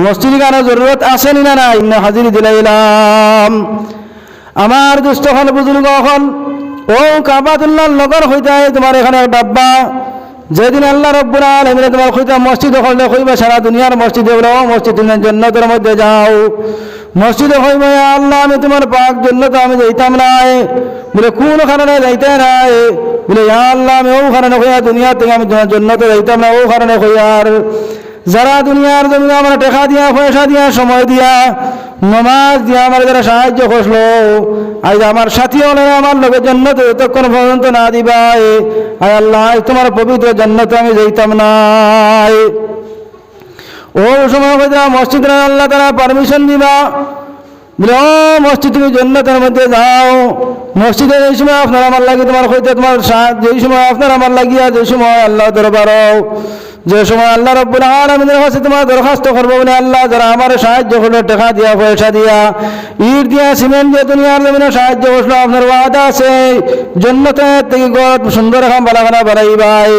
মসজিদ কেন জরুরত আছে না নাই হাজির দিলাইলাম আমার দুস্থ হল বুজুর্গ হল ও কাবাতুল্লাহর নগর হইতে তোমার এখানে ডাব্বা যেদিন আল্লাহ রব্বুল আলামিন তোমার কইতা মসজিদ হলে কইবা সারা দুনিয়ার মসজিদে বলো মসজিদ তুমি জান্নাতের মধ্যে যাও মসজিদে কইবা আল্লাহ আমি তোমার পাক জান্নাতে আমি যাইতাম না বলে কোন কারণে যাইতে নাই বলে ইয়া আল্লাহ আমি ও কারণে কইয়া দুনিয়া থেকে আমি তোমার জান্নাতে যাইতাম না ও কারণে কইয়ার যারা দুনিয়ার জমিনে আমার টাকা দিয়া পয়সা দিয়া সময় দিয়া নামাজ দিয়া আমার যারা সাহায্য করলো আজ আমার সাথী হলে আমার লোকে জান্নাতে যতক্ষণ পর্যন্ত না দিবাই আয় আল্লাহ তোমার পবিত্র জান্নাতে আমি যাইতাম না ও সময় মসজিদে আল্লাহ তারা পারমিশন দিবা বলে ও মসজিদ তুমি জান্নাতের মধ্যে যাও মসজিদে যেই সময় আপনার আমার লাগে তোমার হইতে তোমার যেই সময় আপনার আমার লাগিয়া যে সময় আল্লাহ দরবারও যে সময় আল্লাহ রব্বুল আলামিনের কাছে তোমার দরখাস্ত করবো বলে আল্লাহ যারা আমার সাহায্য করলো টাকা দিয়া পয়সা দিয়া ইট দিয়া সিমেন্ট দিয়ে দুনিয়ার জমিনে সাহায্য করলো আপনার ওয়াদা আছে জান্নাতের থেকে গড় সুন্দর খাম বালাখানা বাড়াই ভাই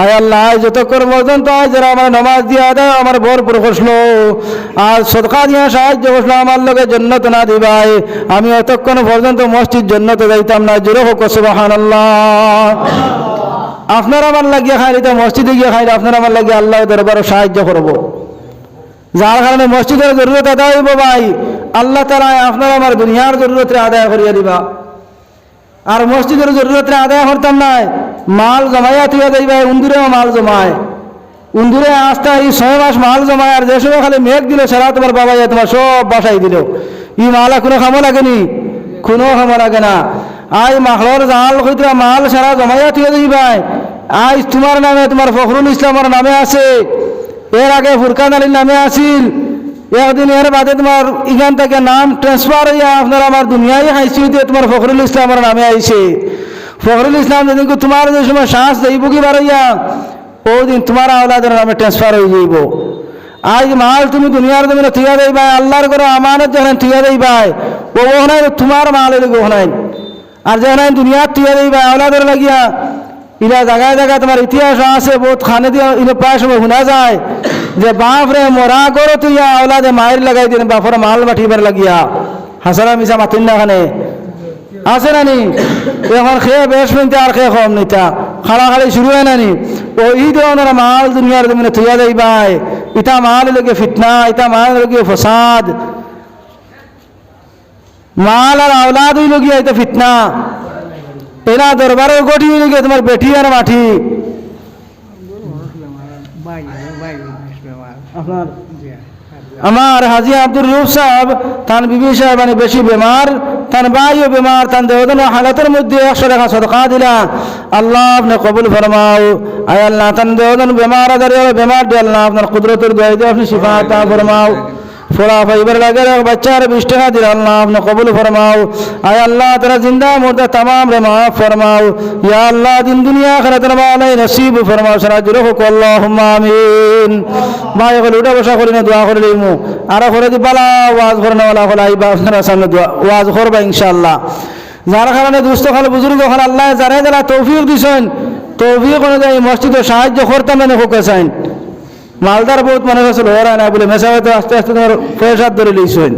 আয় আল্লাহ যতক্ষণ পর্যন্ত আজ যারা আমার নামাজ দিয়া দেয় আমার ভরপুর করলো আর সদকা দিয়া সাহায্য করলো আমার লোকে জান্নাত না দিবাই আমি অতক্ষণ পর্যন্ত মসজিদ জান্নাতে যাইতাম না জোরে হোক সুবহানাল্লাহ আপনারা আমার লাগিয়ে খাইলে তো মসজিদে গিয়ে খাইলে আপনারা আমার লাগিয়ে আল্লাহ দরবারে সাহায্য করবো যার কারণে মসজিদের জরুরত আদায় হইব ভাই আল্লাহ তাআলা আপনারা আমার দুনিয়ার জরুরতে আদায় করিয়া দিবা আর মসজিদের জরুরতে আদায় করতাম না মাল জমাইয়া থিয়া যাইবা উন্দুরেও মাল জমায় উন্দুরে আস্তা এই 6 মাস মাল জমায় আর যে সময় খালি মেঘ দিল সারা তোমার বাবা তোমার সব বাসাই দিল ই মালা কোনো খামো লাগেনি কোনো খামো লাগে না আজ মাখলর জাল কইতরা মাল সারা জমাইয়া থিয়া যাইবাই আজ তোমার নামে তোমার ফখরুল ইসলামের নামে আছে এর আগে ফুরকান আলীর নামে আছিল একদিন এর বাদে তোমার এখান থেকে নাম ট্রান্সফার হইয়া আপনার আমার দুনিয়ায় হাইসিউতে তোমার ফখরুল ইসলামের নামে আইছে। ফখরুল ইসলাম যেদিন তোমার যে সময় শ্বাস দেব কি বারইয়া ওই দিন তোমার আওলাদের নামে ট্রান্সফার হয়ে যাইব। আজ মাল তুমি দুনিয়ার তুমি থিয়া দেই ভাই, আল্লাহর করে আমানত যেখানে থিয়া দেই ভাই ও ওখানে তোমার মাল এলে ওখানে, আর যেখানে দুনিয়ার থিয়া দেই ভাই আওলাদের লাগিয়া ইরা জায়গায় জায়গায় তোমার ইতিহাস আছে বহুত খানে দিয়ে ইলে প্রায় সময় শোনা যায় যে বাপ রে মরা করো তুই আওলাদে মায়ের লাগাই দিন বাপর মাল বাঠিবার লাগিয়া হাসারা মিশা মাতিন না খানে আছে নানি এখন খেয়ে বেশ মিনতে আর খেয়ে কম নিতা খাড়া খাড়ি শুরু হয় নানি ও ই ধরনের মাল দুনিয়ার তুমি থইয়া দেই ভাই ইটা মাল লগে ফিতনা, ইটা মাল লগে ফসাদ, মাল আর আওলাদ হইল গিয়া এটা ফিতনা। এরা দরবারে গঠি হইল গিয়া তোমার বেটি আর মাঠি আপনার আমার হাজি আব্দুল রুফ সাহেব তান বিবি সাহেব মানে বেশি বেমার, তান ভাইও বেমার, তান দেওদন হালাতের মধ্যে 100 টাকা সদকা দিলা আল্লাহ আপনি কবুল ফরমাও। আয় আল্লাহ তান দেওদন বেমার আদার বেমার দিয়ে আল্লাহ আপনার কুদরতের দোয়াই দিয়ে আপনি শিফা আতা ফরমাও। ফোড়া ফাইবার লাগে বাচ্চার 20 টাকা দিল আল্লাহ আপনি কবুল ফরমাও। আয় আল্লাহ তারা জিন্দা মুর্দা तमाम রে মাফ ফরমাও। ইয়া আল্লাহ দিন দুনিয়া আখিরাতের ভালো নসিব ফরমাও সারা জুরে হোক আল্লাহুম্মা আমিন। ভাই হল উঠা বসা করি না দোয়া করে লইমু আর করে দি বালা ওয়াজ করনা ওয়ালা হল আইবা আপনারা সামনে দোয়া ওয়াজ করবা ইনশাআল্লাহ। যার কারণে দুস্থ খাল বুজুর্গ খাল আল্লাহ যারা যারা তৌফিক দিছেন তৌফিক অনুযায়ী মসজিদে সাহায্য করতাম না হোক চাইন। মালদার বহুত মনে হয়েছিল ওরা না বলে মেশা হয়তো আস্তে আস্তে তোমার পয়সা ধরে লইছেন।